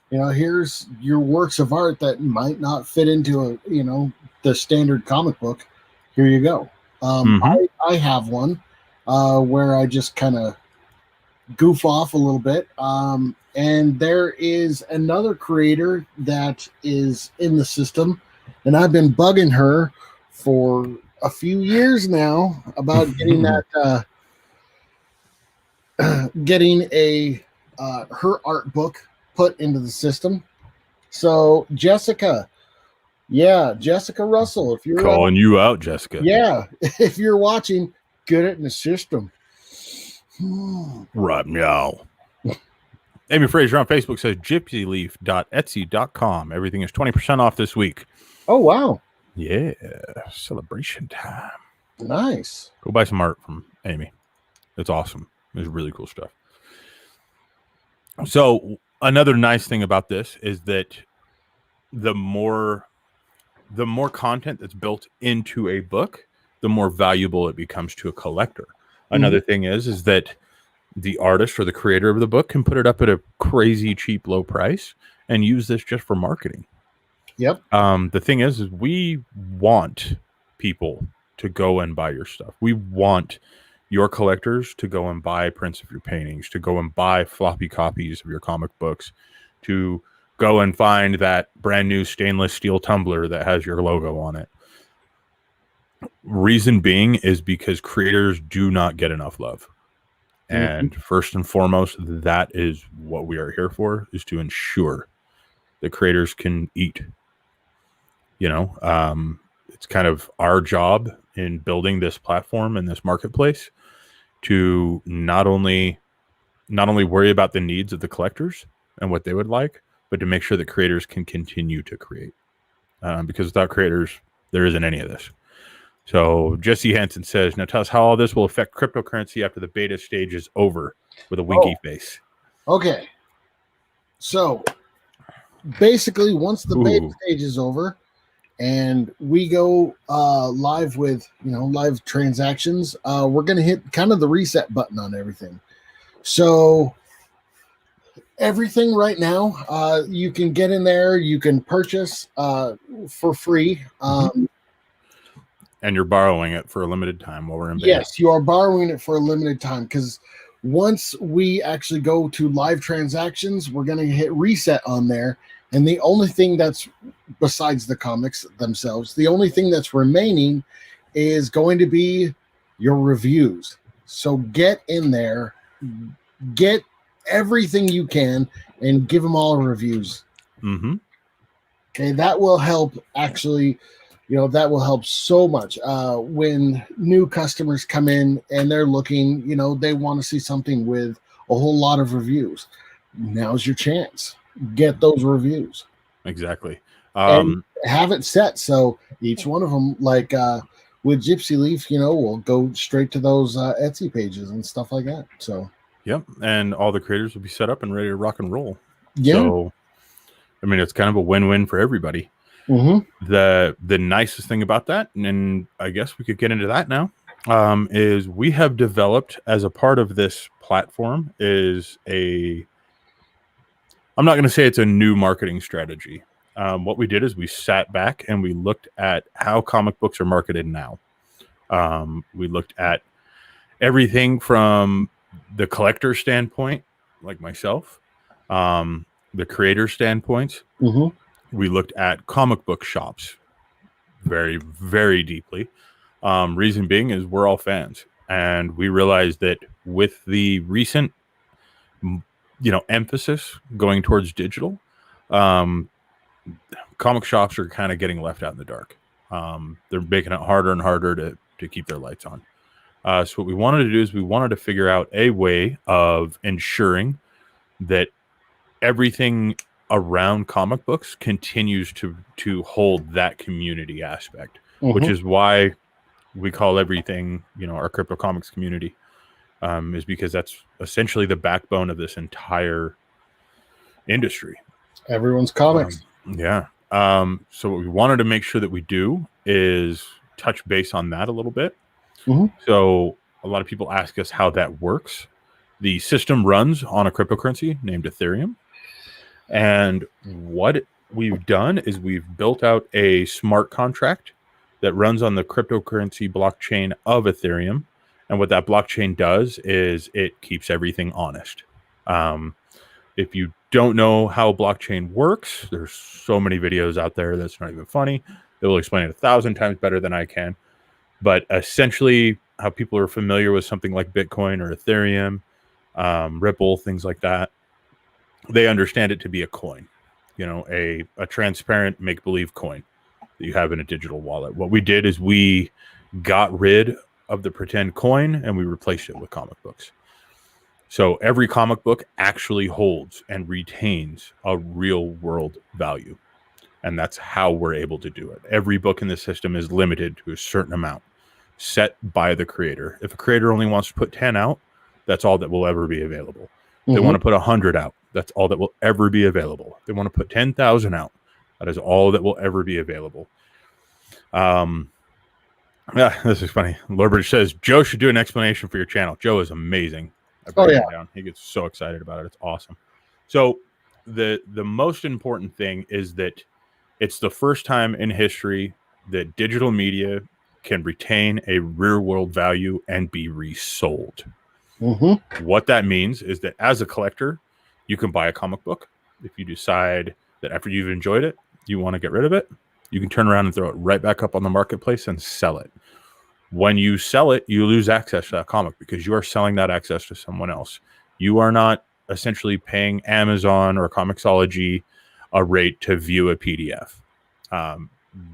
Here's your works of art that might not fit into the standard comic book. Here you go. I have one where I just kind of goof off a little bit. And there is another creator that is in the system, and I've been bugging her for a few years now about getting that, her art book put into the system. So Jessica Russell, if you're calling you out, Jessica. Yeah, if you're watching, get it in the system. Right now. Amy Fraser on Facebook says gypsyleaf.etsy.com. Everything is 20% off this week. Oh, wow. Yeah. Celebration time. Nice. Go buy some art from Amy. It's awesome. It's really cool stuff. So another nice thing about this is that the more content that's built into a book, the more valuable it becomes to a collector. Another thing is that the artist or the creator of the book can put it up at a crazy cheap low price and use this just for marketing. Yep. The thing is we want people to go and buy your stuff. We want your collectors to go and buy prints of your paintings, to go and buy floppy copies of your comic books, to go and find that brand new stainless steel tumbler that has your logo on it. Reason being is because creators do not get enough love. And first and foremost, that is what we are here for, is to ensure that creators can eat. It's kind of our job in building this platform and this marketplace to not only worry about the needs of the collectors and what they would like, but to make sure that creators can continue to create. because without creators, there isn't any of this. So Jesse Hansen says, now tell us how all this will affect cryptocurrency after the beta stage is over, with a winky face. Okay. So basically, once the beta stage is over and we go live with, live transactions, we're going to hit kind of the reset button on everything. So everything right now, you can get in there, you can purchase for free. And you're borrowing it for a limited time while we're in beta. Yes, you are borrowing it for a limited time, because once we actually go to live transactions, we're going to hit reset on there. And the only thing that's, besides the comics themselves, the only thing that's remaining is going to be your reviews. So get in there, get everything you can, and give them all reviews. Okay, that will help actually. That will help so much when new customers come in and they're looking, they want to see something with a whole lot of reviews. Now's your chance. Get those reviews. Exactly. And have it set so each one of them, like with Gypsy Leaf, will go straight to those Etsy pages and stuff like that. So, yep. And all the creators will be set up and ready to rock and roll. Yeah. So, I mean, it's kind of a win-win for everybody. The nicest thing about that, and I guess we could get into that now, is we have developed as a part of this platform I'm not going to say it's a new marketing strategy. What we did is we sat back and we looked at how comic books are marketed now. We looked at everything from the collector standpoint, like myself, the creator standpoint. We looked at comic book shops very, very deeply. Reason being is we're all fans. And we realized that with the recent, emphasis going towards digital, comic shops are kind of getting left out in the dark. They're making it harder and harder to keep their lights on. So what we wanted to do is we wanted to figure out a way of ensuring that everything around comic books continues to hold that community aspect, which is why we call everything, our crypto comics community, is because that's essentially the backbone of this entire industry. Everyone's comics. So what we wanted to make sure that we do is touch base on that a little bit. So a lot of people ask us how that works. The system runs on a cryptocurrency named Ethereum. And what we've done is we've built out a smart contract that runs on the cryptocurrency blockchain of Ethereum. And what that blockchain does is it keeps everything honest. If you don't know how blockchain works, there's so many videos out there that's not even funny. They will explain it 1,000 times better than I can. But essentially, how people are familiar with something like Bitcoin or Ethereum, Ripple, things like that, they understand it to be a coin, a transparent make-believe coin that you have in a digital wallet. What we did is we got rid of the pretend coin and we replaced it with comic books. So every comic book actually holds and retains a real world value. And that's how we're able to do it. Every book in the system is limited to a certain amount set by the creator. If a creator only wants to put 10 out, that's all that will ever be available. They want to put 100 out. That's all that will ever be available. They want to put 10,000 out. That is all that will ever be available. This is funny. Lorbridge says, Joe should do an explanation for your channel. Joe is amazing. Down. He gets so excited about it. It's awesome. So the most important thing is that it's the first time in history that digital media can retain a real world value and be resold. What that means is that as a collector, you can buy a comic book. If you decide that after you've enjoyed it, you want to get rid of it, you can turn around and throw it right back up on the marketplace and sell it. When you sell it, you lose access to that comic because you are selling that access to someone else. You are not essentially paying Amazon or Comixology a rate to view a PDF.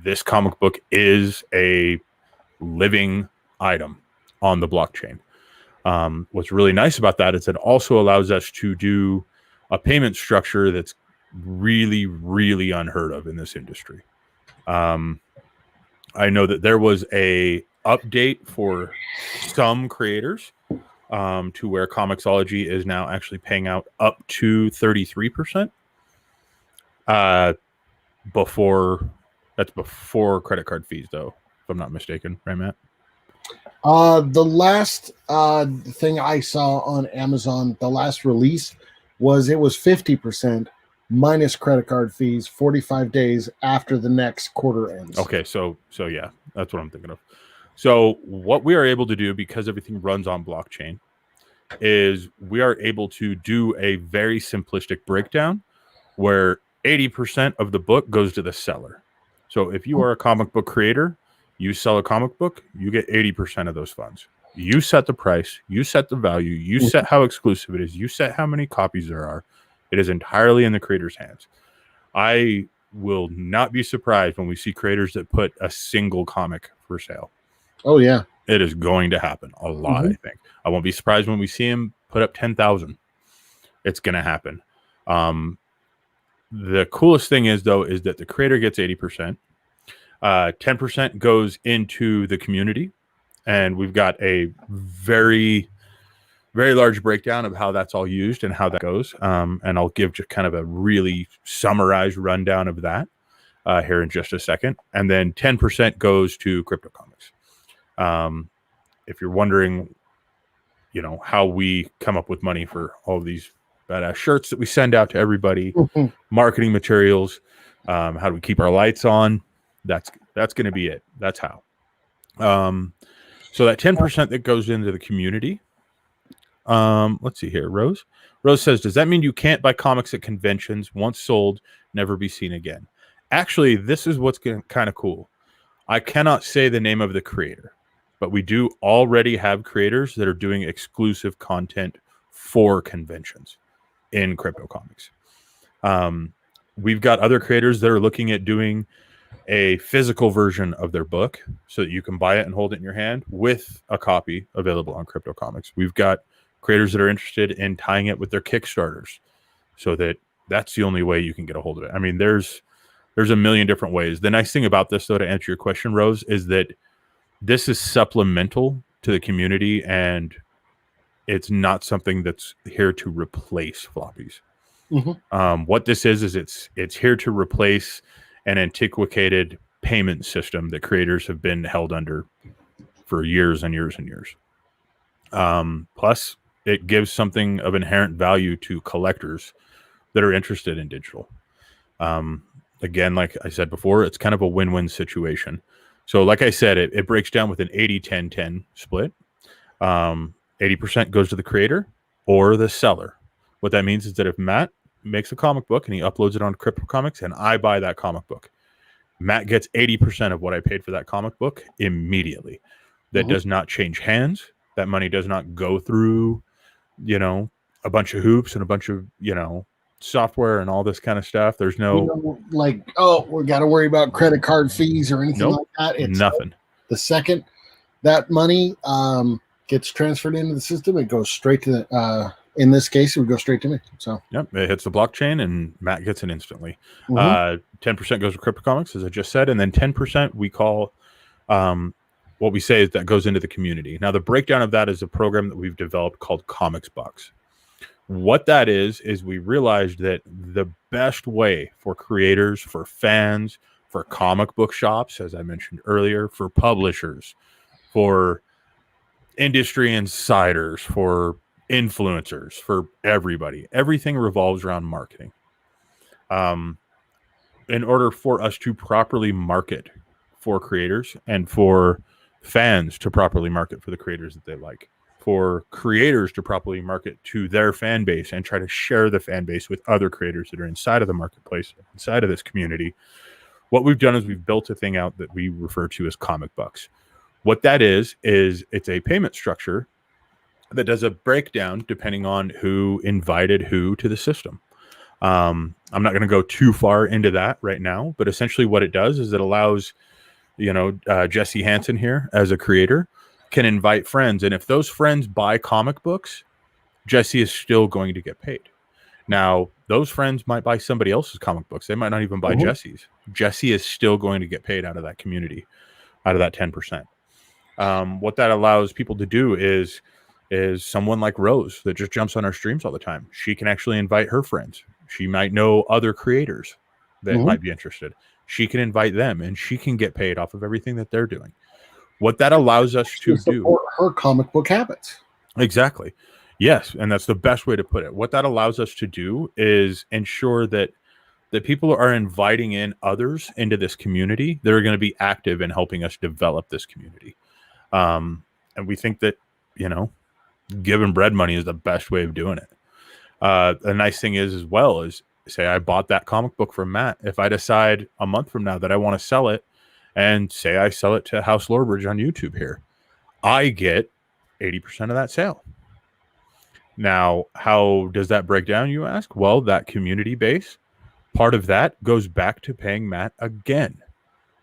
This comic book is a living item on the blockchain. What's really nice about that is it also allows us to do a payment structure that's really, really unheard of in this industry. I know that there was a update for some creators to where Comixology is now actually paying out up to 33%. Before credit card fees, though, if I'm not mistaken, right, Matt? The last thing I saw on Amazon, the last release was 50% minus credit card fees, 45 days after the next quarter ends. Okay, so yeah, that's what I'm thinking of. So what we are able to do, because everything runs on blockchain, is we are able to do a very simplistic breakdown where 80% of the book goes to the seller. So if you are a comic book creator, you sell a comic book, you get 80% of those funds. You set the price, you set the value, you set how exclusive it is, you set how many copies there are. It is entirely in the creator's hands. I will not be surprised when we see creators that put a single comic for sale. Oh, yeah. It is going to happen a lot, I think. I won't be surprised when we see him put up 10,000. It's going to happen. The coolest thing is, though, is that the creator gets 80%. 10% goes into the community. And we've got a very, very large breakdown of how that's all used and how that goes. And I'll give just kind of a really summarized rundown of that here in just a second. And then 10% goes to CryptoComics. If you're wondering, how we come up with money for all of these badass shirts that we send out to everybody, marketing materials, how do we keep our lights on? That's going to be it. That's how. So that 10% that goes into the community. Let's see here. Rose says, does that mean you can't buy comics at conventions? Once sold, never be seen again? Actually, this is what's kind of cool. I cannot say the name of the creator, but we do already have creators that are doing exclusive content for conventions in CryptoComics. We've got other creators that are looking at doing a physical version of their book so that you can buy it and hold it in your hand with a copy available on CryptoComics. We've got creators that are interested in tying it with their Kickstarters so that that's the only way you can get a hold of it. I mean, there's a million different ways. The nice thing about this, though, to answer your question, Rose, is that this is supplemental to the community, and it's not something that's here to replace floppies. What this is it's here to replace an antiquated payment system that creators have been held under for years and years and years. Plus, it gives something of inherent value to collectors that are interested in digital. Again, like I said before, it's kind of a win-win situation. So like I said, it breaks down with an 80-10-10 split. 80% goes to the creator or the seller. What that means is that if Matt makes a comic book and he uploads it on CryptoComics and I buy that comic book, Matt gets 80% of what I paid for that comic book immediately. That does not change hands. That money does not go through, a bunch of hoops and a bunch of, software and all this kind of stuff. There's no we got to worry about credit card fees or anything like that. It's nothing. The second that money gets transferred into the system, it goes straight to the, in this case, it would go straight to me. So yep, it hits the blockchain and Matt gets it instantly. 10% goes to CryptoComics, as I just said, and then 10% we call what we say is that goes into the community. Now, the breakdown of that is a program that we've developed called Comics Box. What that is we realized that the best way for creators, for fans, for comic book shops, as I mentioned earlier, for publishers, for industry insiders, for influencers, for everybody, everything revolves around marketing. In order for us to properly market for creators and for fans to properly market for the creators that they like, for creators to properly market to their fan base and try to share the fan base with other creators that are inside of the marketplace, inside of this community, what we've done is we've built a thing out that we refer to as Comic Bucks. What that is it's a payment structure that does a breakdown depending on who invited who to the system. I'm not going to go too far into that right now, but essentially what it does is it allows, Jesse Hansen here as a creator can invite friends. And if those friends buy comic books, Jesse is still going to get paid. Now, those friends might buy somebody else's comic books. They might not even buy Jesse's. Jesse is still going to get paid out of that community, out of that 10%. What that allows people to do is someone like Rose that just jumps on our streams all the time. She can actually invite her friends. She might know other creators that might be interested. She can invite them, and she can get paid off of everything that they're doing. What that allows us to do, her comic book habits. Exactly. Yes, and that's the best way to put it. What that allows us to do is ensure that people are inviting in others into this community that are going to be active in helping us develop this community. And we think that, giving bread money is the best way of doing it. The nice thing is, as well, is say I bought that comic book from Matt. If I decide a month from now that I want to sell it, and say I sell it to House Lorebridge on YouTube here, I get 80% of that sale. Now, how does that break down, you ask? Well, that community base, part of that goes back to paying Matt again.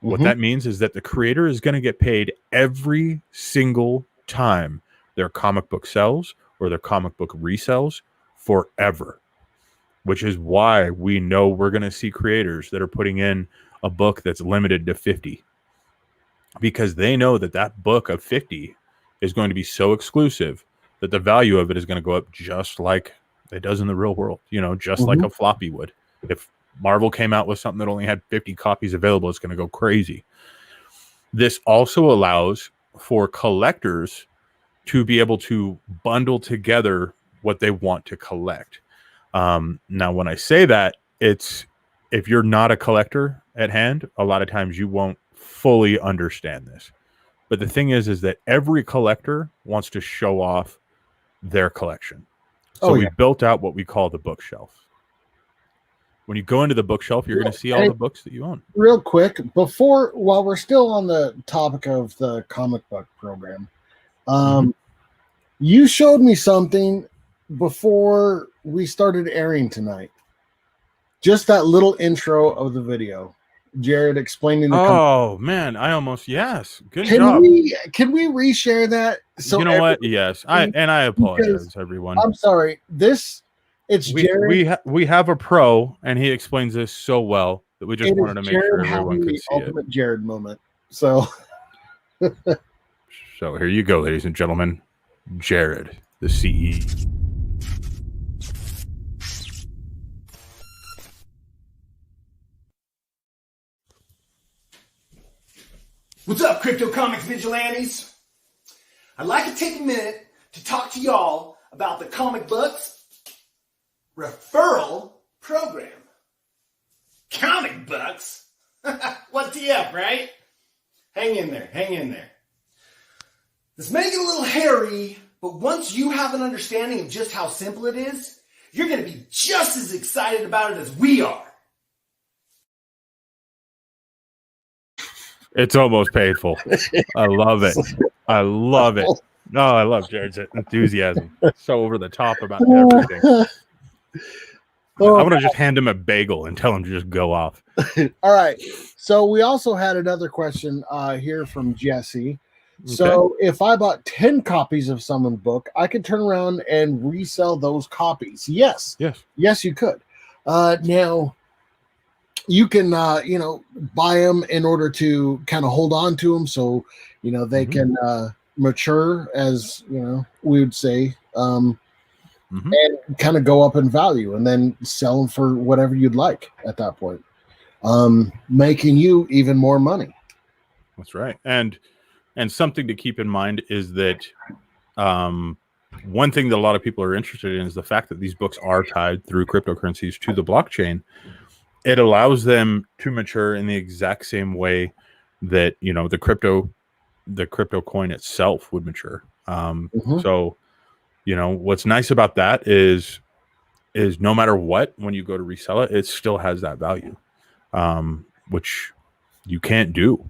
What that means is that the creator is going to get paid every single time their comic book sells or their comic book resells forever, which is why we know we're going to see creators that are putting in a book that's limited to 50, because they know that that book of 50 is going to be so exclusive that the value of it is going to go up just like it does in the real world, just like a floppy would. If Marvel came out with something that only had 50 copies available, it's going to go crazy. This also allows for collectors to be able to bundle together what they want to collect. Now, when I say that, it's if you're not a collector at hand, a lot of times you won't fully understand this. But the thing is that every collector wants to show off their collection. So we built out what we call the bookshelf. When you go into the bookshelf, you're going to see all the books that you own. Real quick, while we're still on the topic of the comic book program, you showed me something before we started airing tonight. Just that little intro of the video. Jared explaining the man, I almost good can job. Can we reshare that? So you know what? Yes. I apologize, everyone. I'm sorry. Jared. We have a pro, and he explains this so well that we just wanted to make sure everyone could see ultimate Jared moment. So so here you go, ladies and gentlemen. Jared, the CE. What's up, Crypto Comics Vigilantes? I'd like to take a minute to talk to y'all about the comic books referral program. Comic books? What the up, right? Hang in there. This may get a little hairy, but once you have an understanding of just how simple it is, you're going to be just as excited about it as we are. It's almost painful. I love it. I love it. No, I love Jared's enthusiasm. So over the top about everything. I want to just hand him a bagel and tell him to just go off. All right. So we also had another question here from Jesse. So if I bought 10 copies of someone's book, I could turn around and resell those copies. Yes, you could. Now, you can, buy them in order to kind of hold on to them so, they can mature, as, we would say, and kind of go up in value and then sell them for whatever you'd like at that point, making you even more money. That's right. And something to keep in mind is that one thing that a lot of people are interested in is the fact that these books are tied through cryptocurrencies to the blockchain. It allows them to mature in the exact same way that, the crypto coin itself would mature. So, what's nice about that is no matter what, when you go to resell it, it still has that value, which you can't do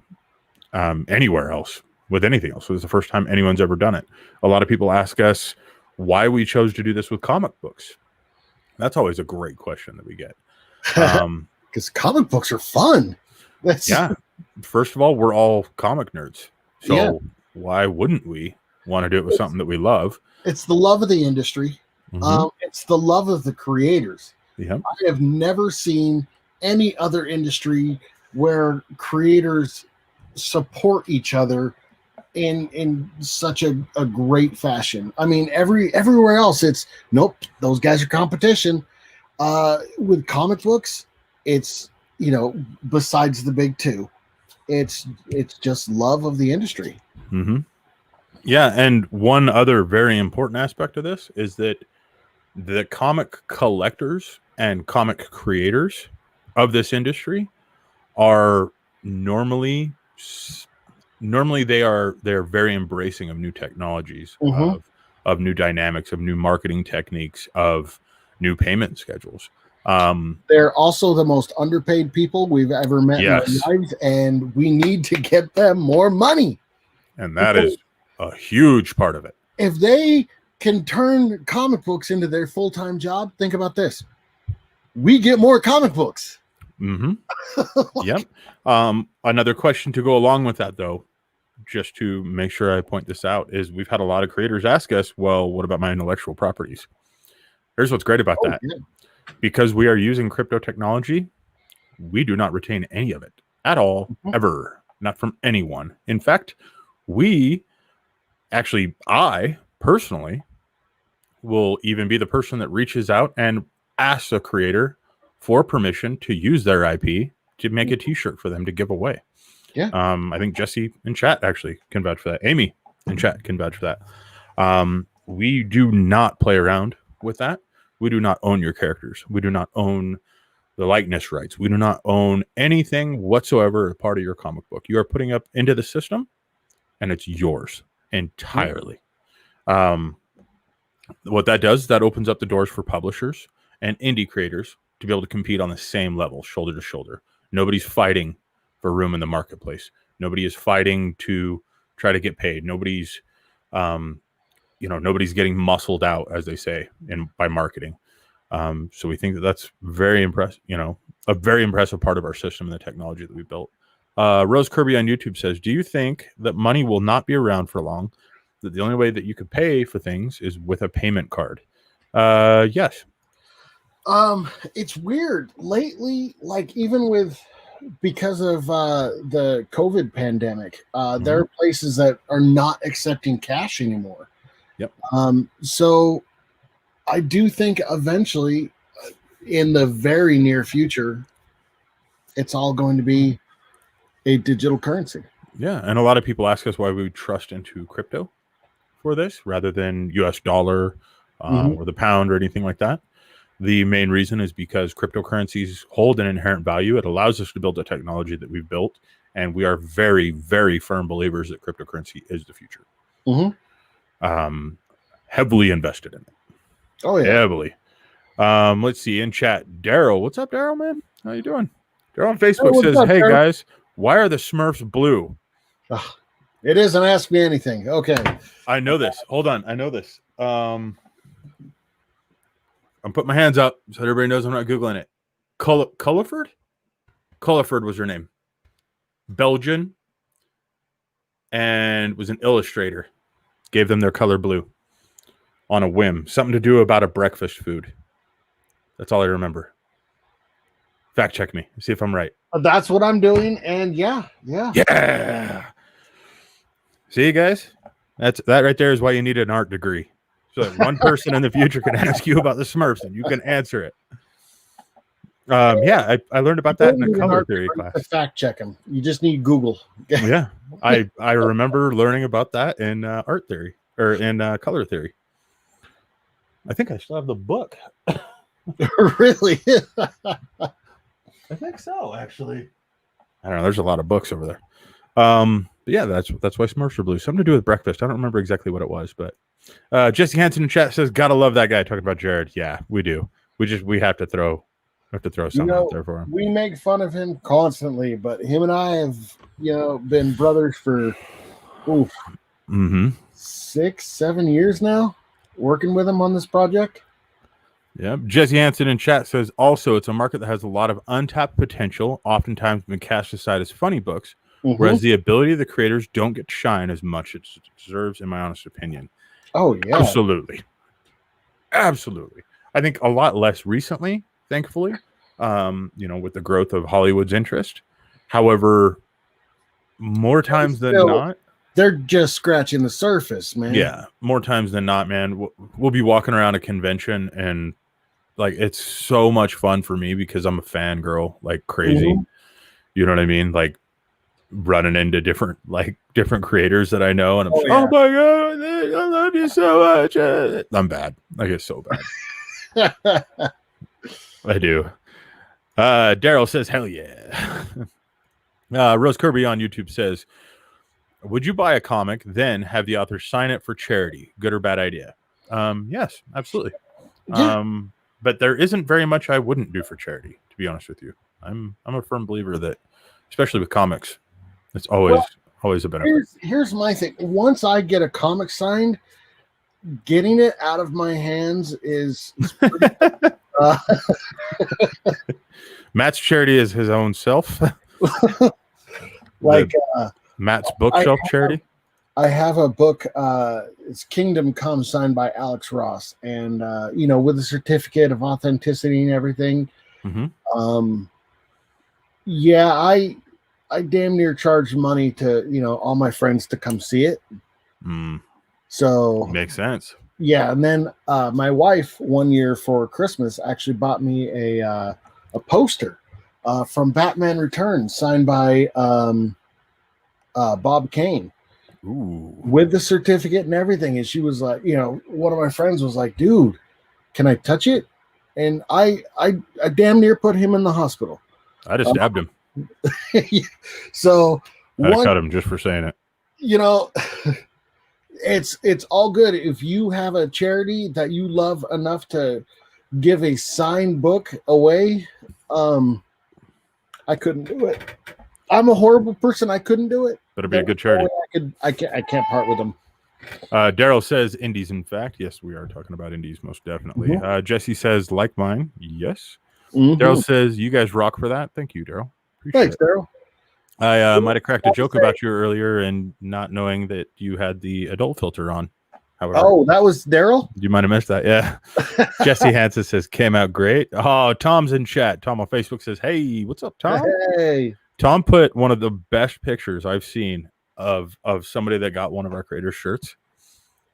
anywhere else with anything else. So it's the first time anyone's ever done it. A lot of people ask us why we chose to do this with comic books. That's always a great question that we get. Because comic books are fun. First of all, we're all comic nerds. So why wouldn't we want to do it with something that we love? It's the love of the industry. It's the love of the creators. Yep. I have never seen any other industry where creators support each other in such a great fashion. I mean, everywhere else it's nope, those guys are competition. With comic books, it's besides the big two, it's just love of the industry. Mm-hmm. Yeah, and one other very important aspect of this is that the comic collectors and comic creators of this industry are normally they're very embracing of new technologies, Mhm. of new dynamics, of new marketing techniques, of new payment schedules. They're also the most underpaid people we've ever met Yes. in our lives, and we need to get them more money. And that is a huge part of it. If they can turn comic books into their full-time job, think about this. We get more comic books. Mm-hmm. Yep. Another question to go along with that, though, just to make sure I point this out, is we've had a lot of creators ask us, well, what about my intellectual properties? Here's what's great about that. Yeah. Because we are using crypto technology, we do not retain any of it at all, ever. Not from anyone. In fact, I personally will even be the person that reaches out and asks a creator for permission to use their IP to make a t-shirt for them to give away. Yeah. I think Jesse in chat actually can vouch for that. Amy in chat can vouch for that. We do not play around with that. We do not own your characters. We do not own the likeness rights. We do not own anything whatsoever a part of your comic book. You are putting up into the system and it's yours entirely. What that does, that opens up the doors for publishers and indie creators to be able to compete on the same level, shoulder to shoulder. Nobody's fighting for room in the marketplace. Nobody is fighting to try to get paid. Nobody's getting muscled out, as they say, by marketing. So we think that that's very impressive, a very impressive part of our system and the technology that we built. Rose Kirby on YouTube says, do you think that money will not be around for long? That the only way that you could pay for things is with a payment card? Yes. It's weird lately, like even because of the COVID pandemic, there are places that are not accepting cash anymore. Yep. So I do think eventually, in the very near future, it's all going to be a digital currency. Yeah, and a lot of people ask us why we would trust into crypto for this rather than US dollar or the pound or anything like that. The main reason is because cryptocurrencies hold an inherent value. It allows us to build a technology that we've built, and we are very, very firm believers that cryptocurrency is the future. Heavily invested in it. Oh yeah, heavily. Let's see in chat. Daryl, what's up, Daryl? Man, how you doing? Daryl on Facebook says, "Hey Daryl? Guys, why are the Smurfs blue?" It isn't Ask Me Anything. Okay, I know this. Hold on, I know this. I'm putting my hands up so everybody knows I'm not googling it. Culliford was her name. Belgian, and was an illustrator. Gave them their color blue on a whim. Something to do about a breakfast food. That's all I remember. Fact check me. See if I'm right. that's what I'm doing, and yeah. See, guys, that right there is why you need an art degree, so that one person in the future can ask you about the Smurfs and you can answer it. I learned about that in a color theory class. To fact check them, you just need Google. Yeah, I remember learning about that in art theory or in color theory. I think I still have the book. Really? I think so, actually. I don't know. There's a lot of books over there. But yeah, that's why Smurfs are blue. Something to do with breakfast. I don't remember exactly what it was, but Jesse Hansen in chat says, "Gotta love that guy." Talking about Jared. Yeah, we do. We have to throw something out there for him. We make fun of him constantly, but him and I have been brothers for 6-7 years now, working with him on this project. Yeah, Jesse Hansen in chat says, also, it's a market that has a lot of untapped potential, oftentimes been cast aside as funny books, whereas the ability of the creators don't get shine as much as it deserves, in my honest opinion. Oh, yeah. Absolutely. I think a lot less recently, thankfully, with the growth of Hollywood's interest. However, more times than still- not, They're just scratching the surface, man. yeah, more times than not, man, we'll be walking around a convention and like it's so much fun for me because I'm a fangirl like crazy. Mhm. You know what I mean? Like running into different creators that I know, and I'm Oh, just, oh my god, I love you so much. I'm bad. I get so bad. I do. Daryl says, hell yeah. Rose Kirby on YouTube says, would you buy a comic, then have the author sign it for charity? Good or bad idea? Yes, absolutely. Yeah. But there isn't very much I wouldn't do for charity, to be honest with you. I'm a firm believer that, especially with comics, it's always a benefit. Here's my thing. Once I get a comic signed, getting it out of my hands is pretty, Matt's charity is his own self. like Matt's bookshelf charity. I have a book, it's Kingdom Come, signed by Alex Ross, and with a certificate of authenticity and everything. Mm-hmm. Yeah, I damn near charged money to all my friends to come see it. So Makes sense. yeah, and then my wife one year for Christmas actually bought me a poster from Batman Returns, signed by Bob Kane. Ooh. With the certificate and everything. And she was like, one of my friends was like, dude, can I touch it? And I damn near put him in the hospital. I just stabbed him. So I cut him just for saying it. It's all good. If you have a charity that you love enough to give a signed book away, I couldn't do it. I'm a horrible person. I couldn't do it. Better be a good charity. I can't part with them. Daryl says indies. In fact, yes, we are talking about indies most definitely. Mhm. Jesse says like mine. Yes. Mhm. Daryl says you guys rock for that. Thank you, Daryl. Thanks, Daryl. I might have cracked a joke about you earlier and not knowing that you had the adult filter on. However, Oh, that was Daryl? you might have missed that. Yeah. Jesse Hansen says came out great. Oh, Tom's in chat. Tom on Facebook says, hey, what's up, Tom? Hey. Tom put one of the best pictures I've seen of somebody that got one of our creators' shirts.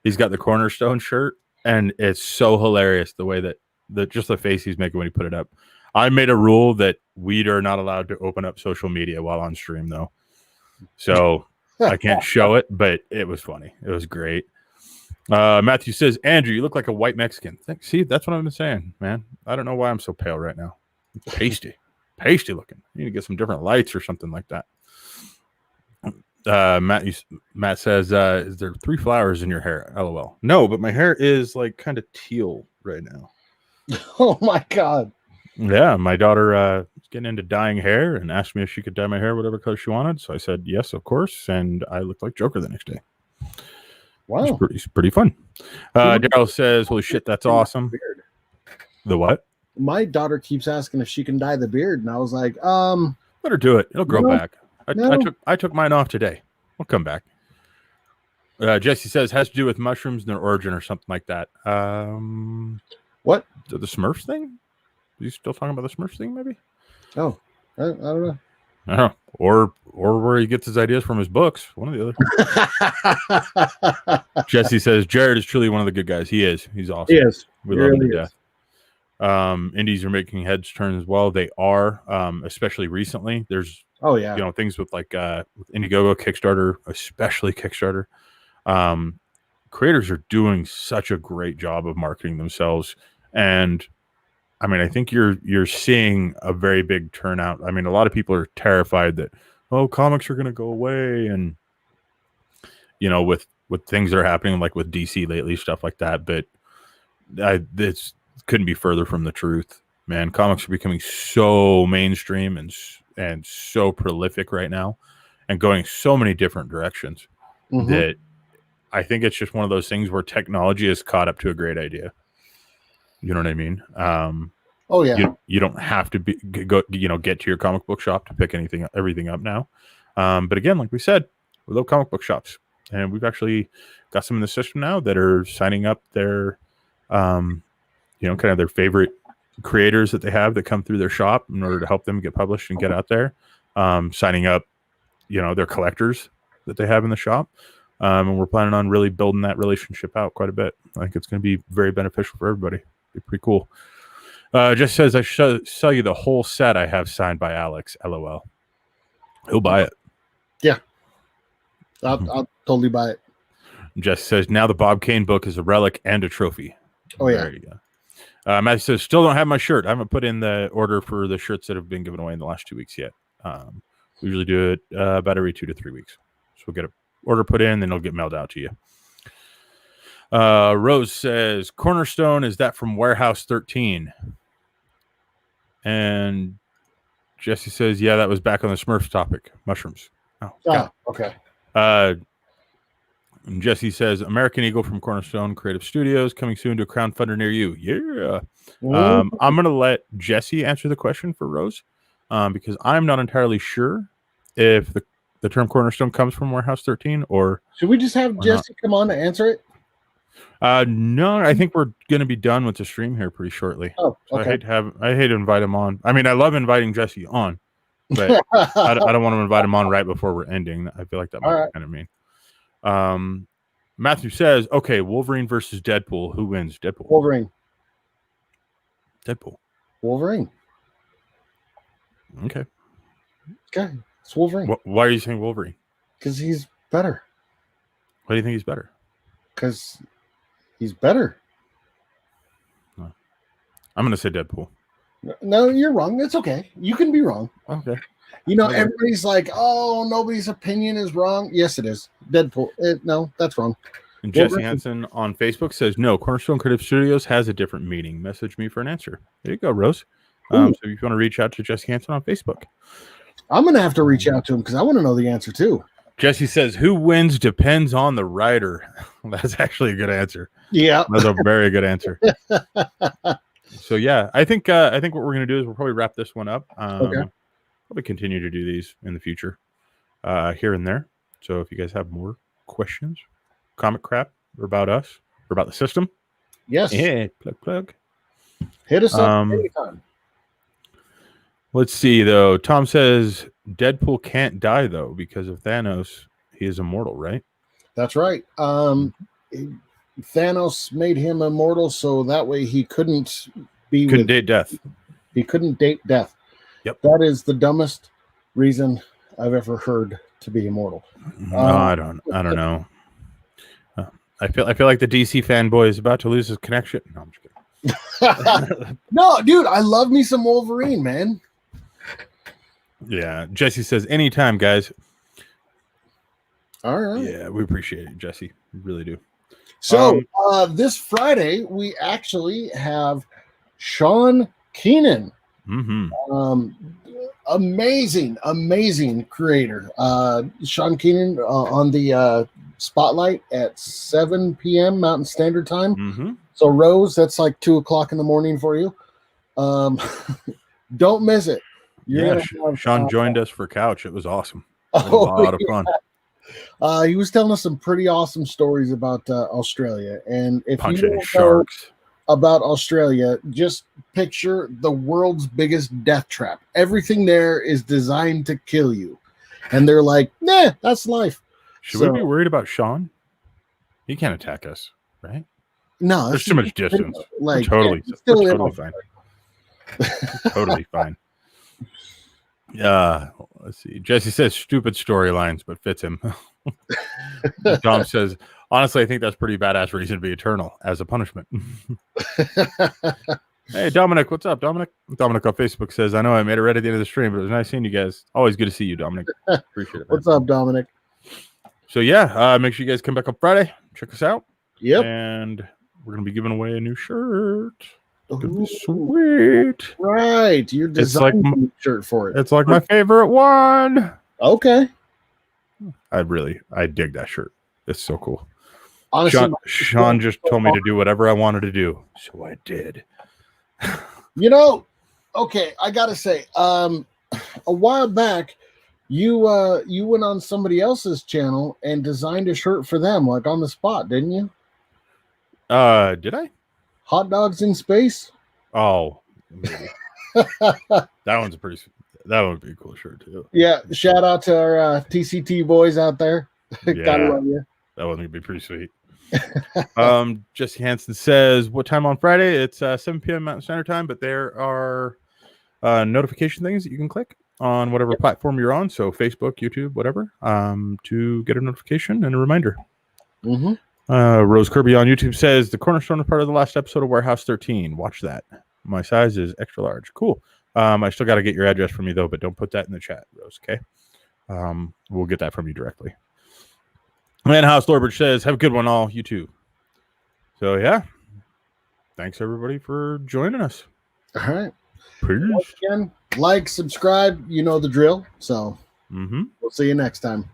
He's got the Cornerstone shirt, and it's so hilarious the way that just the face he's making when he put it up. I made a rule that we are not allowed to open up social media while on stream, though. So I can't show it, but it was funny. It was great. Matthew says, Andrew, you look like a white Mexican. See, that's what I've been saying, man. I don't know why I'm so pale right now. Pasty looking. You need to get some different lights or something like that. Matt says, is there 3 flowers in your hair? LOL. No, but my hair is like kind of teal right now. Oh my God. Yeah, my daughter is getting into dyeing hair and asked me if she could dye my hair whatever color she wanted. So I said yes, of course, and I looked like Joker the next day. Wow. It's pretty fun. Daryl says, holy shit, that's awesome. Beard. The what? My daughter keeps asking if she can dye the beard, and I was like, Let her do it. It'll grow No, back. no. I took mine off today. We'll come back. Jesse says has to do with mushrooms and their origin or something like that. What? The Smurfs thing? Are you still talking about the Smurfs thing, maybe? Oh, I don't know. I don't know. Or where he gets his ideas from his books. One or the other. Jesse says Jared is truly one of the good guys. He is. He's awesome. Yes. We He love him really to is. death. Indies are making heads turn as well. They are, especially recently. There's Oh yeah. things with like with Indiegogo, Kickstarter, especially Kickstarter. Creators are doing such a great job of marketing themselves, and I mean, I think you're seeing a very big turnout. I mean, a lot of people are terrified that comics are going to go away, and with things that are happening like with DC lately, stuff like that. But this couldn't be further from the truth, man. Comics are becoming so mainstream and so prolific right now, and going so many different directions Mhm. that I think it's just one of those things where technology has caught up to a great idea. You know what I mean? Oh yeah. You don't have to get to your comic book shop to pick everything up now. But again, like we said, we love comic book shops, and we've actually got some in the system now that are signing up their, kind of their favorite creators that they have that come through their shop in order to help them get published and get out there, signing up, their collectors that they have in the shop. And we're planning on really building that relationship out quite a bit. I think it's going to be very beneficial for everybody. Be pretty cool. Just says, I should sell you the whole set I have signed by Alex. LOL. He'll buy it. Yeah. I'll totally buy it. Jess says, now the Bob Kane book is a relic and a trophy. Oh, yeah. There you go. Matthew says, still don't have my shirt. I haven't put in the order for the shirts that have been given away in the last 2 weeks yet. We usually do it about every 2 to 3 weeks. So we'll get an order put in, then it'll get mailed out to you. Rose says, Cornerstone, is that from Warehouse 13? And Jesse says, yeah, that was back on the Smurfs topic. Mushrooms. Oh, okay. And Jesse says, American Eagle from Cornerstone Creative Studios coming soon to a crowdfunder near you. Yeah. I'm going to let Jesse answer the question for Rose because I'm not entirely sure if the term Cornerstone comes from Warehouse 13 or... Should we just have Jesse come on to answer it? No, I think we're going to be done with the stream here pretty shortly. Oh, So okay. I hate to invite him on. I mean, I love inviting Jesse on, but I don't want to invite him on right before we're ending. I feel like that might be kind of mean. Matthew says, okay, Wolverine versus Deadpool. Who wins? Deadpool. Wolverine. Deadpool. Wolverine. Okay. Okay. It's Wolverine. Why are you saying Wolverine? Because he's better. Why do you think he's better? Because he's better. I'm going to say Deadpool. No, you're wrong. It's okay. You can be wrong. Okay. Everybody's like, oh, nobody's opinion is wrong. Yes, it is. Deadpool. No, that's wrong. And Jesse Hansen on Facebook says, no, Cornerstone Creative Studios has a different meaning. Message me for an answer. There you go, Rose. So if you want to reach out to Jesse Hansen on Facebook. I'm going to have to reach out to him because I want to know the answer too. Jesse says, who wins depends on the writer. That's actually a good answer. Yeah. That's a very good answer. So, yeah, I think what we're going to do is we'll probably wrap this one up. Okay. Probably continue to do these in the future here and there. So if you guys have more questions, comic crap, or about us, or about the system, yes. Yeah, plug. Hit us up anytime. Let's see, though. Tom says Deadpool can't die, though, because of Thanos. He is immortal, right? That's right. Thanos made him immortal, so that way he couldn't date death. He couldn't date death. Yep. That is the dumbest reason I've ever heard to be immortal. No, I don't know. I feel like the DC fanboy is about to lose his connection. No, I'm just kidding. No, dude, I love me some Wolverine, man. Yeah, Jesse says anytime, guys. All right. Yeah, we appreciate it, Jesse. We really do. So this Friday we actually have Sean Keenan. Mm-hmm. Amazing creator. Sean Keenan on the Spotlight at 7 p.m. Mountain Standard Time. Mm-hmm. So Rose, that's like 2:00 in the morning for you. Don't miss it. Sean joined us for Couch. It was awesome. It was a lot of fun. He was telling us some pretty awesome stories about Australia. And if you don't know sharks about Australia, just picture the world's biggest death trap. Everything there is designed to kill you. And they're like, nah, that's life. Should we be worried about Sean? He can't attack us, right? No. There's too much distance. Like, we're totally fine. Totally fine. Let's see. Jesse says stupid storylines, but fits him. Tom says, honestly, I think that's pretty badass reason to be eternal as a punishment. Hey, Dominic, what's up, Dominic? Dominic on Facebook says, I know I made it right at the end of the stream, but it was nice seeing you guys. Always good to see you, Dominic. Appreciate it. Man. What's up, Dominic? So, yeah, make sure you guys come back on Friday. Check us out. Yep. And we're going to be giving away a new shirt. Sweet. Right. You're designing a shirt for it. It's like my favorite one. Okay. I dig that shirt. It's so cool. Honestly, Sean just told me to do whatever I wanted to do. So I did. Okay, I gotta say, a while back, you went on somebody else's channel and designed a shirt for them, like on the spot, didn't you? Did I? Hot dogs in space. Oh, maybe. That one's that would be a cool shirt too. Yeah, shout out to our TCT boys out there. Gotta Yeah, love you. that one would be pretty sweet. Jesse Hansen says, what time on Friday? It's 7 p.m. Mountain Standard Time, but there are notification things that you can click on whatever platform you're on. So Facebook, YouTube, whatever, to get a notification and a reminder. Mm-hmm. Rose Kirby on YouTube says, the Cornerstone is part of the last episode of Warehouse 13. Watch that. My size is extra large. Cool. I still got to get your address from you, though, but don't put that in the chat, Rose, okay? We'll get that from you directly. And House Lorbridge says, have a good one, all, you too. So, yeah. Thanks, everybody, for joining us. All right. Peace. Once again, like, subscribe. You know the drill. So Mm-hmm. we'll see you next time.